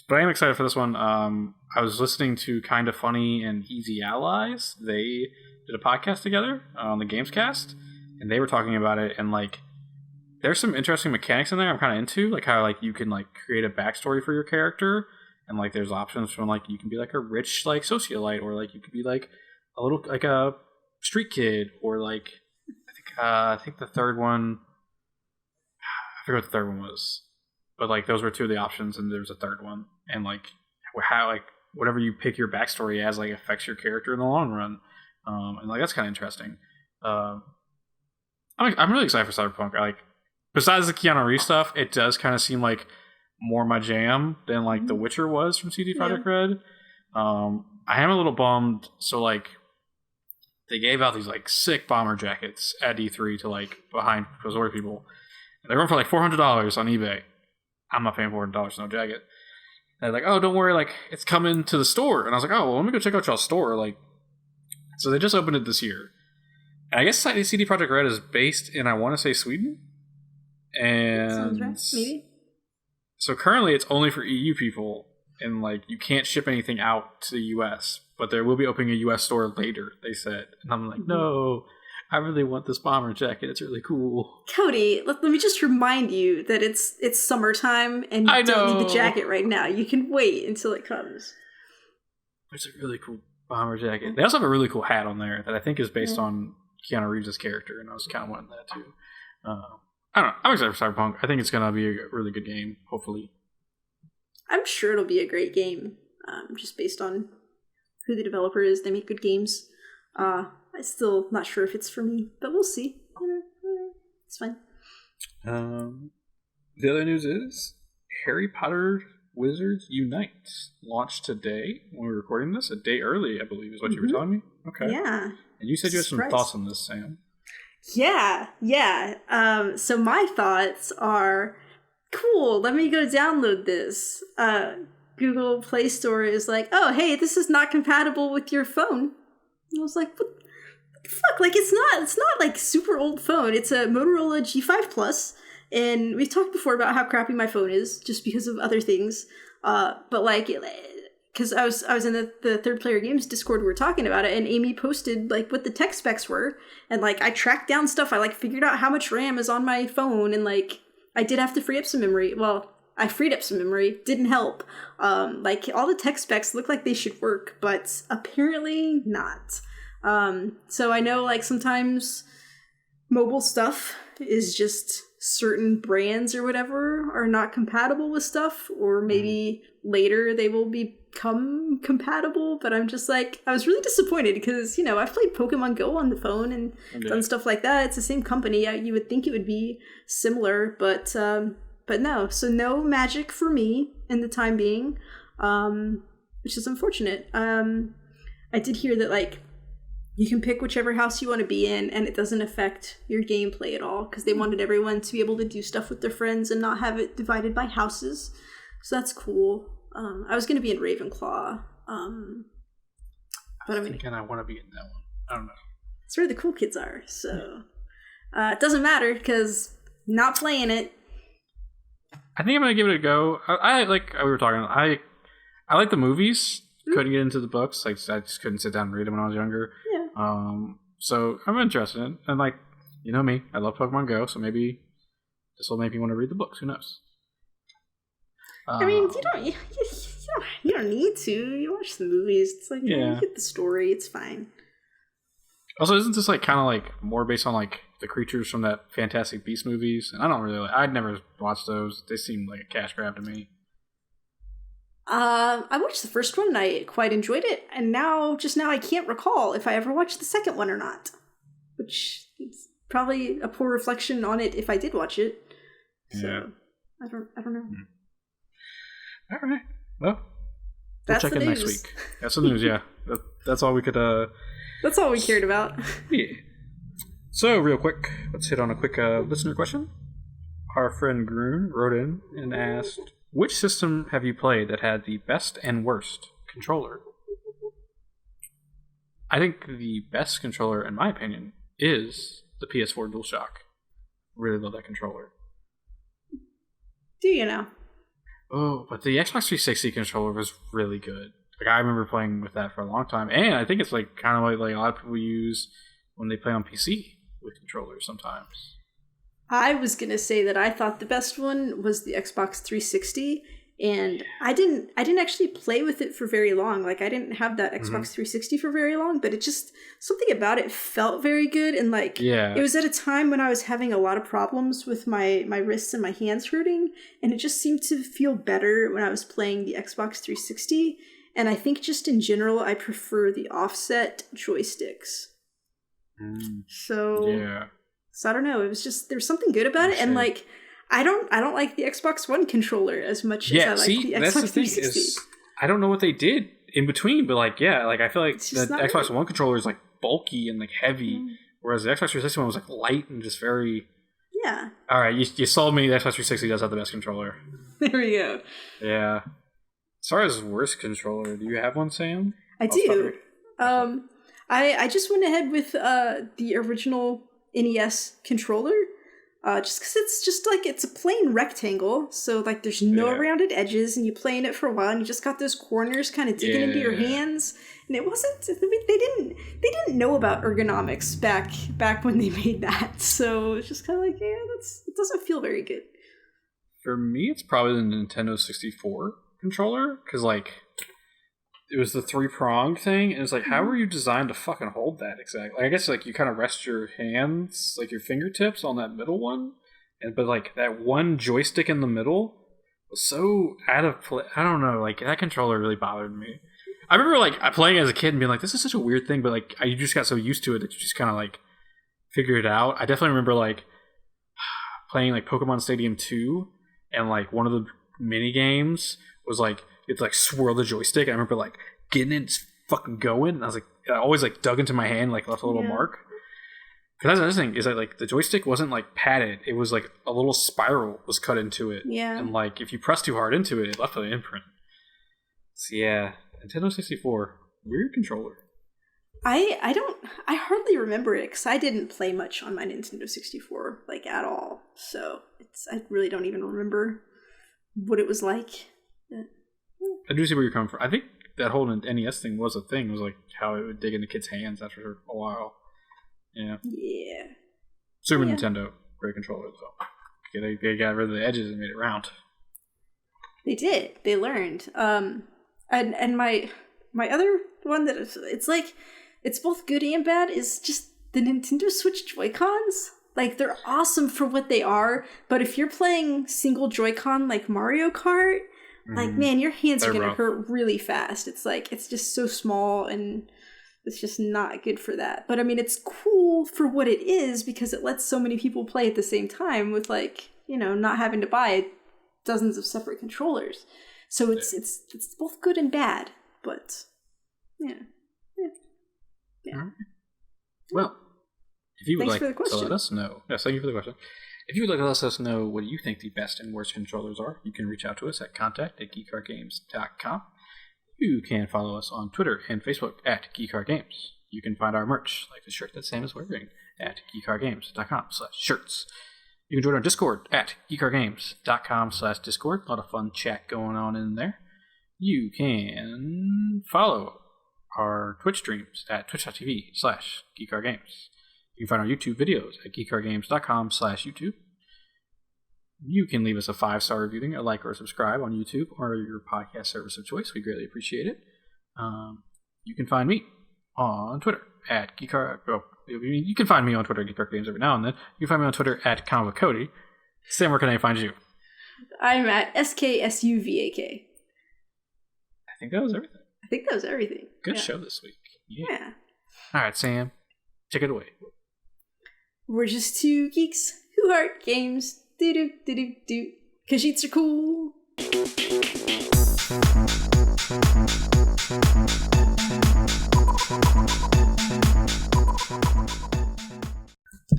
But I am excited for this one. I was listening to Kind of Funny and Easy Allies. They did a podcast together on the Gamescast, and they were talking about it. And like, there's some interesting mechanics in there I'm kind of into, like how like you can like create a backstory for your character, and like there's options from like you can be like a rich like socialite, or like you could be like a little like a street kid, or like I think the third one, I forget what the third one was, but like those were two of the options, and there's a third one, and like how like whatever you pick your backstory as like affects your character in the long run, and like that's kind of interesting. I'm really excited for Cyberpunk. Like, besides the Keanu Reeves stuff, it does kind of seem like more my jam than like The Witcher was from CD Projekt Red. I am a little bummed. So like, they gave out these like sick bomber jackets at E3 to like behind resort people. They're going for like $400 on eBay. I'm not paying $400 for no jacket. And they're like, oh, don't worry, like it's coming to the store. And I was like, oh, well, let me go check out y'all's store. Like, so they just opened it this year. And I guess CD Projekt Red is based in, I want to say, Sweden. And sounds right. Maybe. So currently it's only for EU people, and like you can't ship anything out to the US, but there will be opening a US store later, they said. And I'm like, no, I really want this bomber jacket. It's really cool. Cody, let me just remind you that it's summertime and you don't need the jacket right now. You can wait until it comes. It's a really cool bomber jacket. They also have a really cool hat on there that I think is based on Keanu Reeves' character, and I was kind of wanting that too. I don't know. I'm excited for Cyberpunk. I think it's going to be a really good game, hopefully. I'm sure it'll be a great game, just based on who the developer is. They make good games. I'm still not sure if it's for me, but we'll see. It's fine. The other news is Harry Potter Wizards Unite launched today when we were recording this. A day early, I believe, is what you were telling me. Okay. Yeah. And you said you had some thoughts on this, Sam. Yeah. So my thoughts are, cool, let me go download this. Google Play Store is like, oh, hey, this is not compatible with your phone. And I was like, what the fuck? Like, it's not like super old phone. It's a Motorola G5 Plus. And we've talked before about how crappy my phone is just because of other things. But like, because I was in the Third Player Games Discord, we were talking about it, and Amy posted like what the tech specs were, and like I tracked down stuff. I like figured out how much RAM is on my phone, and like I did have to free up some memory. Well, I freed up some memory, didn't help. Like all the tech specs look like they should work, but apparently not. So I know like sometimes mobile stuff is just certain brands or whatever are not compatible with stuff, or maybe later they will become compatible, but I'm just like, I was really disappointed because, you know, I've played Pokemon Go on the phone and done stuff like that. It's the same company. You would think it would be similar, but no. So no Magic for me in the time being, which is unfortunate. I did hear that like you can pick whichever house you want to be in, and it doesn't affect your gameplay at all, because they wanted everyone to be able to do stuff with their friends and not have it divided by houses. So that's cool. I was going to be in Ravenclaw. But I want to be in that one. I don't know. It's where the cool kids are. So it doesn't matter, because not playing it. I think I'm going to give it a go. I like, we were talking, I like the movies. Couldn't get into the books. Like, I just couldn't sit down and read them when I was younger. Yeah. So I'm interested in it. And like, you know me, I love Pokemon Go, so maybe this will make me want to read the books. Who knows? I mean, you don't need to. You watch the movies. It's like, you get the story. It's fine. Also, isn't this like kind of like more based on like the creatures from that Fantastic Beasts movies? And I don't really, I'd never watched those. They seemed like a cash grab to me. I watched the first one and I quite enjoyed it, and now I can't recall if I ever watched the second one or not, which is probably a poor reflection on it if I did watch it. So I don't know. All right, well, we'll check in next week. That's the news. Yeah, that's all we could. That's all we cared about. Yeah. So real quick, let's hit on a quick listener question. Our friend Grune wrote in and asked, which system have you played that had the best and worst controller? I think the best controller, in my opinion, is the PS4 DualShock. Really love that controller. Do you know? Oh, but the Xbox 360 controller was really good. Like, I remember playing with that for a long time, and I think it's like kind of like a lot of people use when they play on PC with controllers sometimes. I was gonna say that I thought the best one was the Xbox 360, and I didn't actually play with it for very long. Like, I didn't have that Xbox 360 for very long, but it just, something about it felt very good, and like, it was at a time when I was having a lot of problems with my wrists and my hands hurting, and it just seemed to feel better when I was playing the Xbox 360. And I think just in general, I prefer the offset joysticks. So I don't know. It was just, there's something good about it, and like, I don't like the Xbox One controller as much as I like the Xbox 360. I don't know what they did in between, but like, I feel like the Xbox One controller is like bulky and like heavy, whereas the Xbox 360 one was like light and just very. Yeah. All right, you sold me. The Xbox 360 does have the best controller. There we go. Yeah. As far as worst controller, do you have one, Sam? I do. I just went ahead with the original NES controller, just because it's just like, it's a plain rectangle, so like there's no rounded edges, and you play in it for a while, and you just got those corners kind of digging into your hands, and it wasn't. They didn't know about ergonomics back when they made that, so it's just kind of like, it doesn't feel very good. For me, it's probably the Nintendo 64 controller, because like it was the 3-prong thing, and it's like, how were you designed to fucking hold that exactly? Like, I guess like you kind of rest your hands, like your fingertips, on that middle one, but like that one joystick in the middle was so out of place. I don't know, like that controller really bothered me. I remember like playing as a kid and being like, this is such a weird thing, but like you just got so used to it that you just kind of like figure it out. I definitely remember like playing like Pokemon Stadium 2, and like one of the mini games was like, it's like swirl the joystick. I remember like getting it fucking going, and I was like, I always like dug into my hand, like left a little mark. Because that's another thing, is that like the joystick wasn't like padded; it was like a little spiral was cut into it. Yeah. And like if you pressed too hard into it, it left an imprint. So yeah, Nintendo 64, weird controller. I hardly remember it because I didn't play much on my Nintendo 64 like at all. So I really don't even remember what it was like. I do see where you're coming from. I think that whole NES thing was a thing. It was like how it would dig into kids' hands after a while. Yeah. Yeah. Super Nintendo, great controller though. They got rid of the edges and made it round. They did. They learned. And my other one that it's like, it's both good and bad, is just the Nintendo Switch Joy-Cons. Like, they're awesome for what they are, but if you're playing single Joy-Con like Mario Kart, like, man, your hands are going to hurt really fast. It's like, it's just so small, and it's just not good for that. But I mean, it's cool for what it is, because it lets so many people play at the same time with, like, you know, not having to buy dozens of separate controllers. So it's both good and bad, but yeah. Well, if you would like to let us know, yes, thank you for the question. If you would like to let us know what you think the best and worst controllers are, you can reach out to us at contact@geekcargames.com. You can follow us on Twitter and Facebook at geekcargames. You can find our merch, like the shirt that Sam is wearing, at geekcargames.com/shirts. You can join our Discord at geekcargames.com/Discord. A lot of fun chat going on in there. You can follow our Twitch streams at twitch.tv/geekcargames. You can find our YouTube videos at geekcargames.com/YouTube. You can leave us a 5-star review, a like or a subscribe on YouTube or your podcast service of choice. We greatly appreciate it. You can find me on Twitter at you can find me on Twitter at geekcargames every now and then. You can find me on Twitter at Cody. Sam, where can I find you? I'm at SKSUVAK. I think that was everything. Good show this week. Yeah. All right, Sam, take it away. We're just two geeks who heart games. Do-do-do-do-do. Khajiits are cool.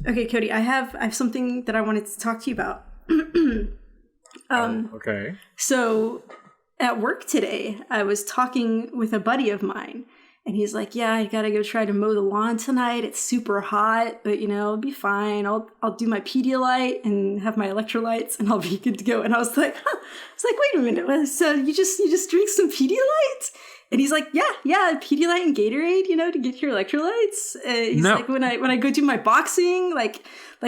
Okay, Cody, I have something that I wanted to talk to you about. Okay. So at work today, I was talking with a buddy of mine, and he's like, "Yeah, I gotta go try to mow the lawn tonight. It's super hot, but it'll be fine. I'll do my Pedialyte and have my electrolytes, and I'll be good to go." And I was like, "Huh." I was like, "Wait a minute. So you just drink some Pedialyte?" And he's like, "Yeah, Pedialyte and Gatorade, to get your electrolytes." He's like, when I go do my boxing, like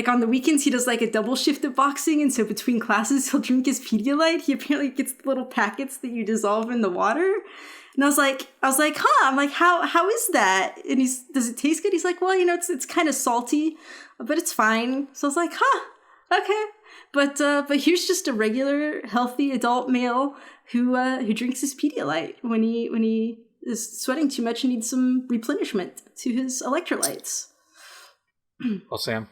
on the weekends, he does like a double shift of boxing, and so between classes, he'll drink his Pedialyte. He apparently gets little packets that you dissolve in the water. And I was like, huh? I'm like, how is that? And does it taste good? He's like, well, it's kind of salty, but it's fine. So I was like, huh, okay. But here's just a regular, healthy adult male who drinks his Pedialyte when he is sweating too much and needs some replenishment to his electrolytes. Well, Sam,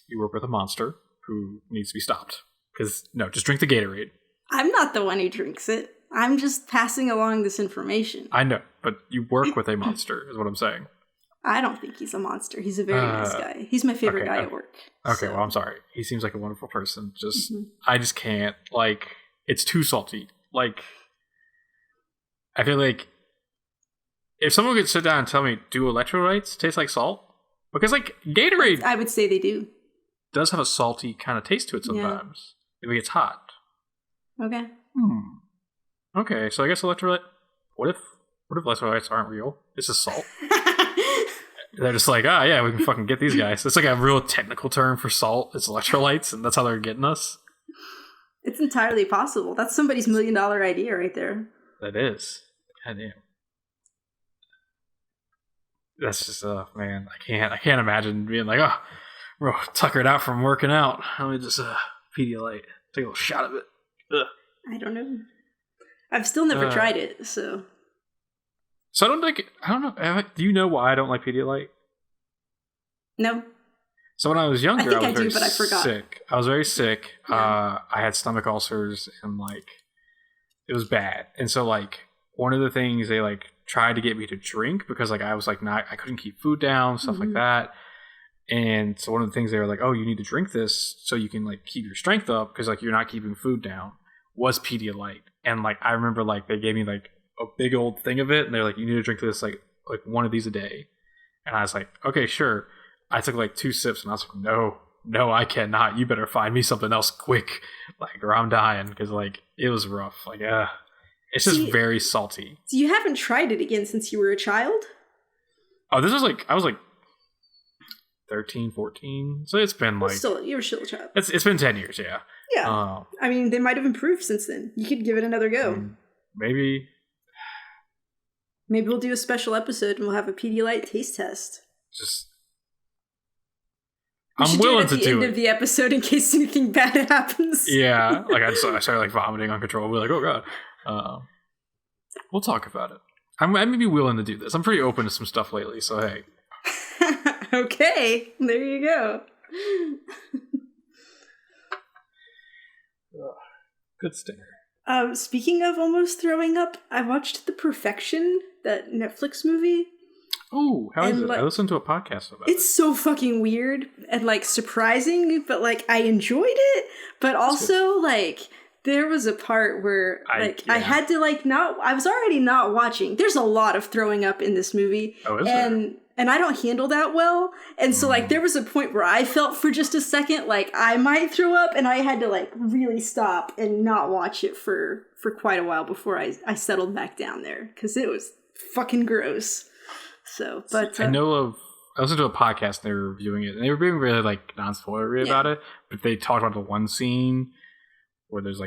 you work with a monster who needs to be stopped. Just drink the Gatorade. I'm not the one who drinks it. I'm just passing along this information. I know, but you work with a monster, is what I'm saying. I don't think he's a monster. He's a very nice guy. He's my favorite guy at work. Okay, well, I'm sorry. He seems like a wonderful person. I just can't. It's too salty. I feel like if someone could sit down and tell me, do electrolytes taste like salt? Because, Gatorade... I would say they do. Does have a salty kind of taste to it sometimes. Yeah. If it gets hot. Okay. Okay, so I guess electrolyte... What if electrolytes aren't real? This is salt. They're just like, yeah, we can fucking get these guys. It's like a real technical term for salt. It's electrolytes, and that's how they're getting us. It's entirely possible. That's somebody's $1 million idea right there. That is. God damn. That's just, man, I can't imagine being like, bro, tuckered out from working out. Let me just, Pedialyte. Take a little shot of it. Ugh. I don't know. I've still never tried it, so... So I don't know. Do you know why I don't like Pedialyte? No. So when I was younger, I do, but I forgot. Sick. I was very sick. Yeah. I had stomach ulcers and it was bad. And so one of the things they tried to get me to drink because I was I couldn't keep food down, stuff like that. And so one of the things they were like, oh, you need to drink this so you can keep your strength up because you're not keeping food down was Pedialyte. And I remember they gave me a big old thing of it and they're like, you need to drink this one of these a day. And I was like, okay, sure. I took 2 sips and I was like, no, I cannot. You better find me something else quick, or I'm dying because it was rough. It's just very salty. So you haven't tried it again since you were a child? Oh, this was I was 13, 14. So it's been you were still a child. It's been 10 years, yeah. Yeah. I mean, they might have improved since then. You could give it another go. Maybe we'll do a special episode and we'll have a Pedialyte taste test. I'm willing to do it. At the end of the episode in case anything bad happens. Yeah. I started vomiting uncontrollably. Oh, God. We'll talk about it. I may be willing to do this. I'm pretty open to some stuff lately, so hey. Okay. There you go. Good stinger. Speaking of almost throwing up, I watched The Perfection, that Netflix movie. Oh, how is it? I listened to a podcast about it. It's so fucking weird and surprising, but I enjoyed it. But also there was a part where I had to I was already not watching. There's a lot of throwing up in this movie. Oh, is there? And I don't handle that well. And so there was a point where I felt for just a second I might throw up, and I had to really stop and not watch it for quite a while before I settled back down there because it was fucking gross. So, but I listened to a podcast and they were reviewing it, and they were being really non-spoilery about it, but they talked about the one scene where there's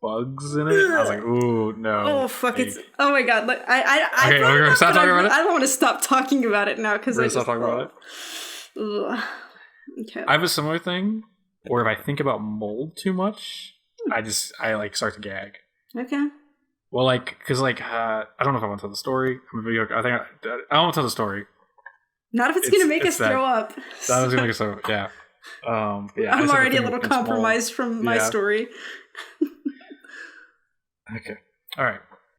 bugs in it. And I was like, ooh, no. Oh fuck! Oh my god! I we're gonna stop talking about it. I don't want to stop talking about it now because we're gonna stop talking about it. Ugh. Okay. I have a similar thing where if I think about mold too much, I start to gag. Okay. Well, because I don't know if I want to tell the story. I'm a video. I don't want to tell the story. Not if it's gonna make us throw up. That was gonna make us throw up. Yeah. Yeah. I'm already a little compromised from my story. Okay. All right.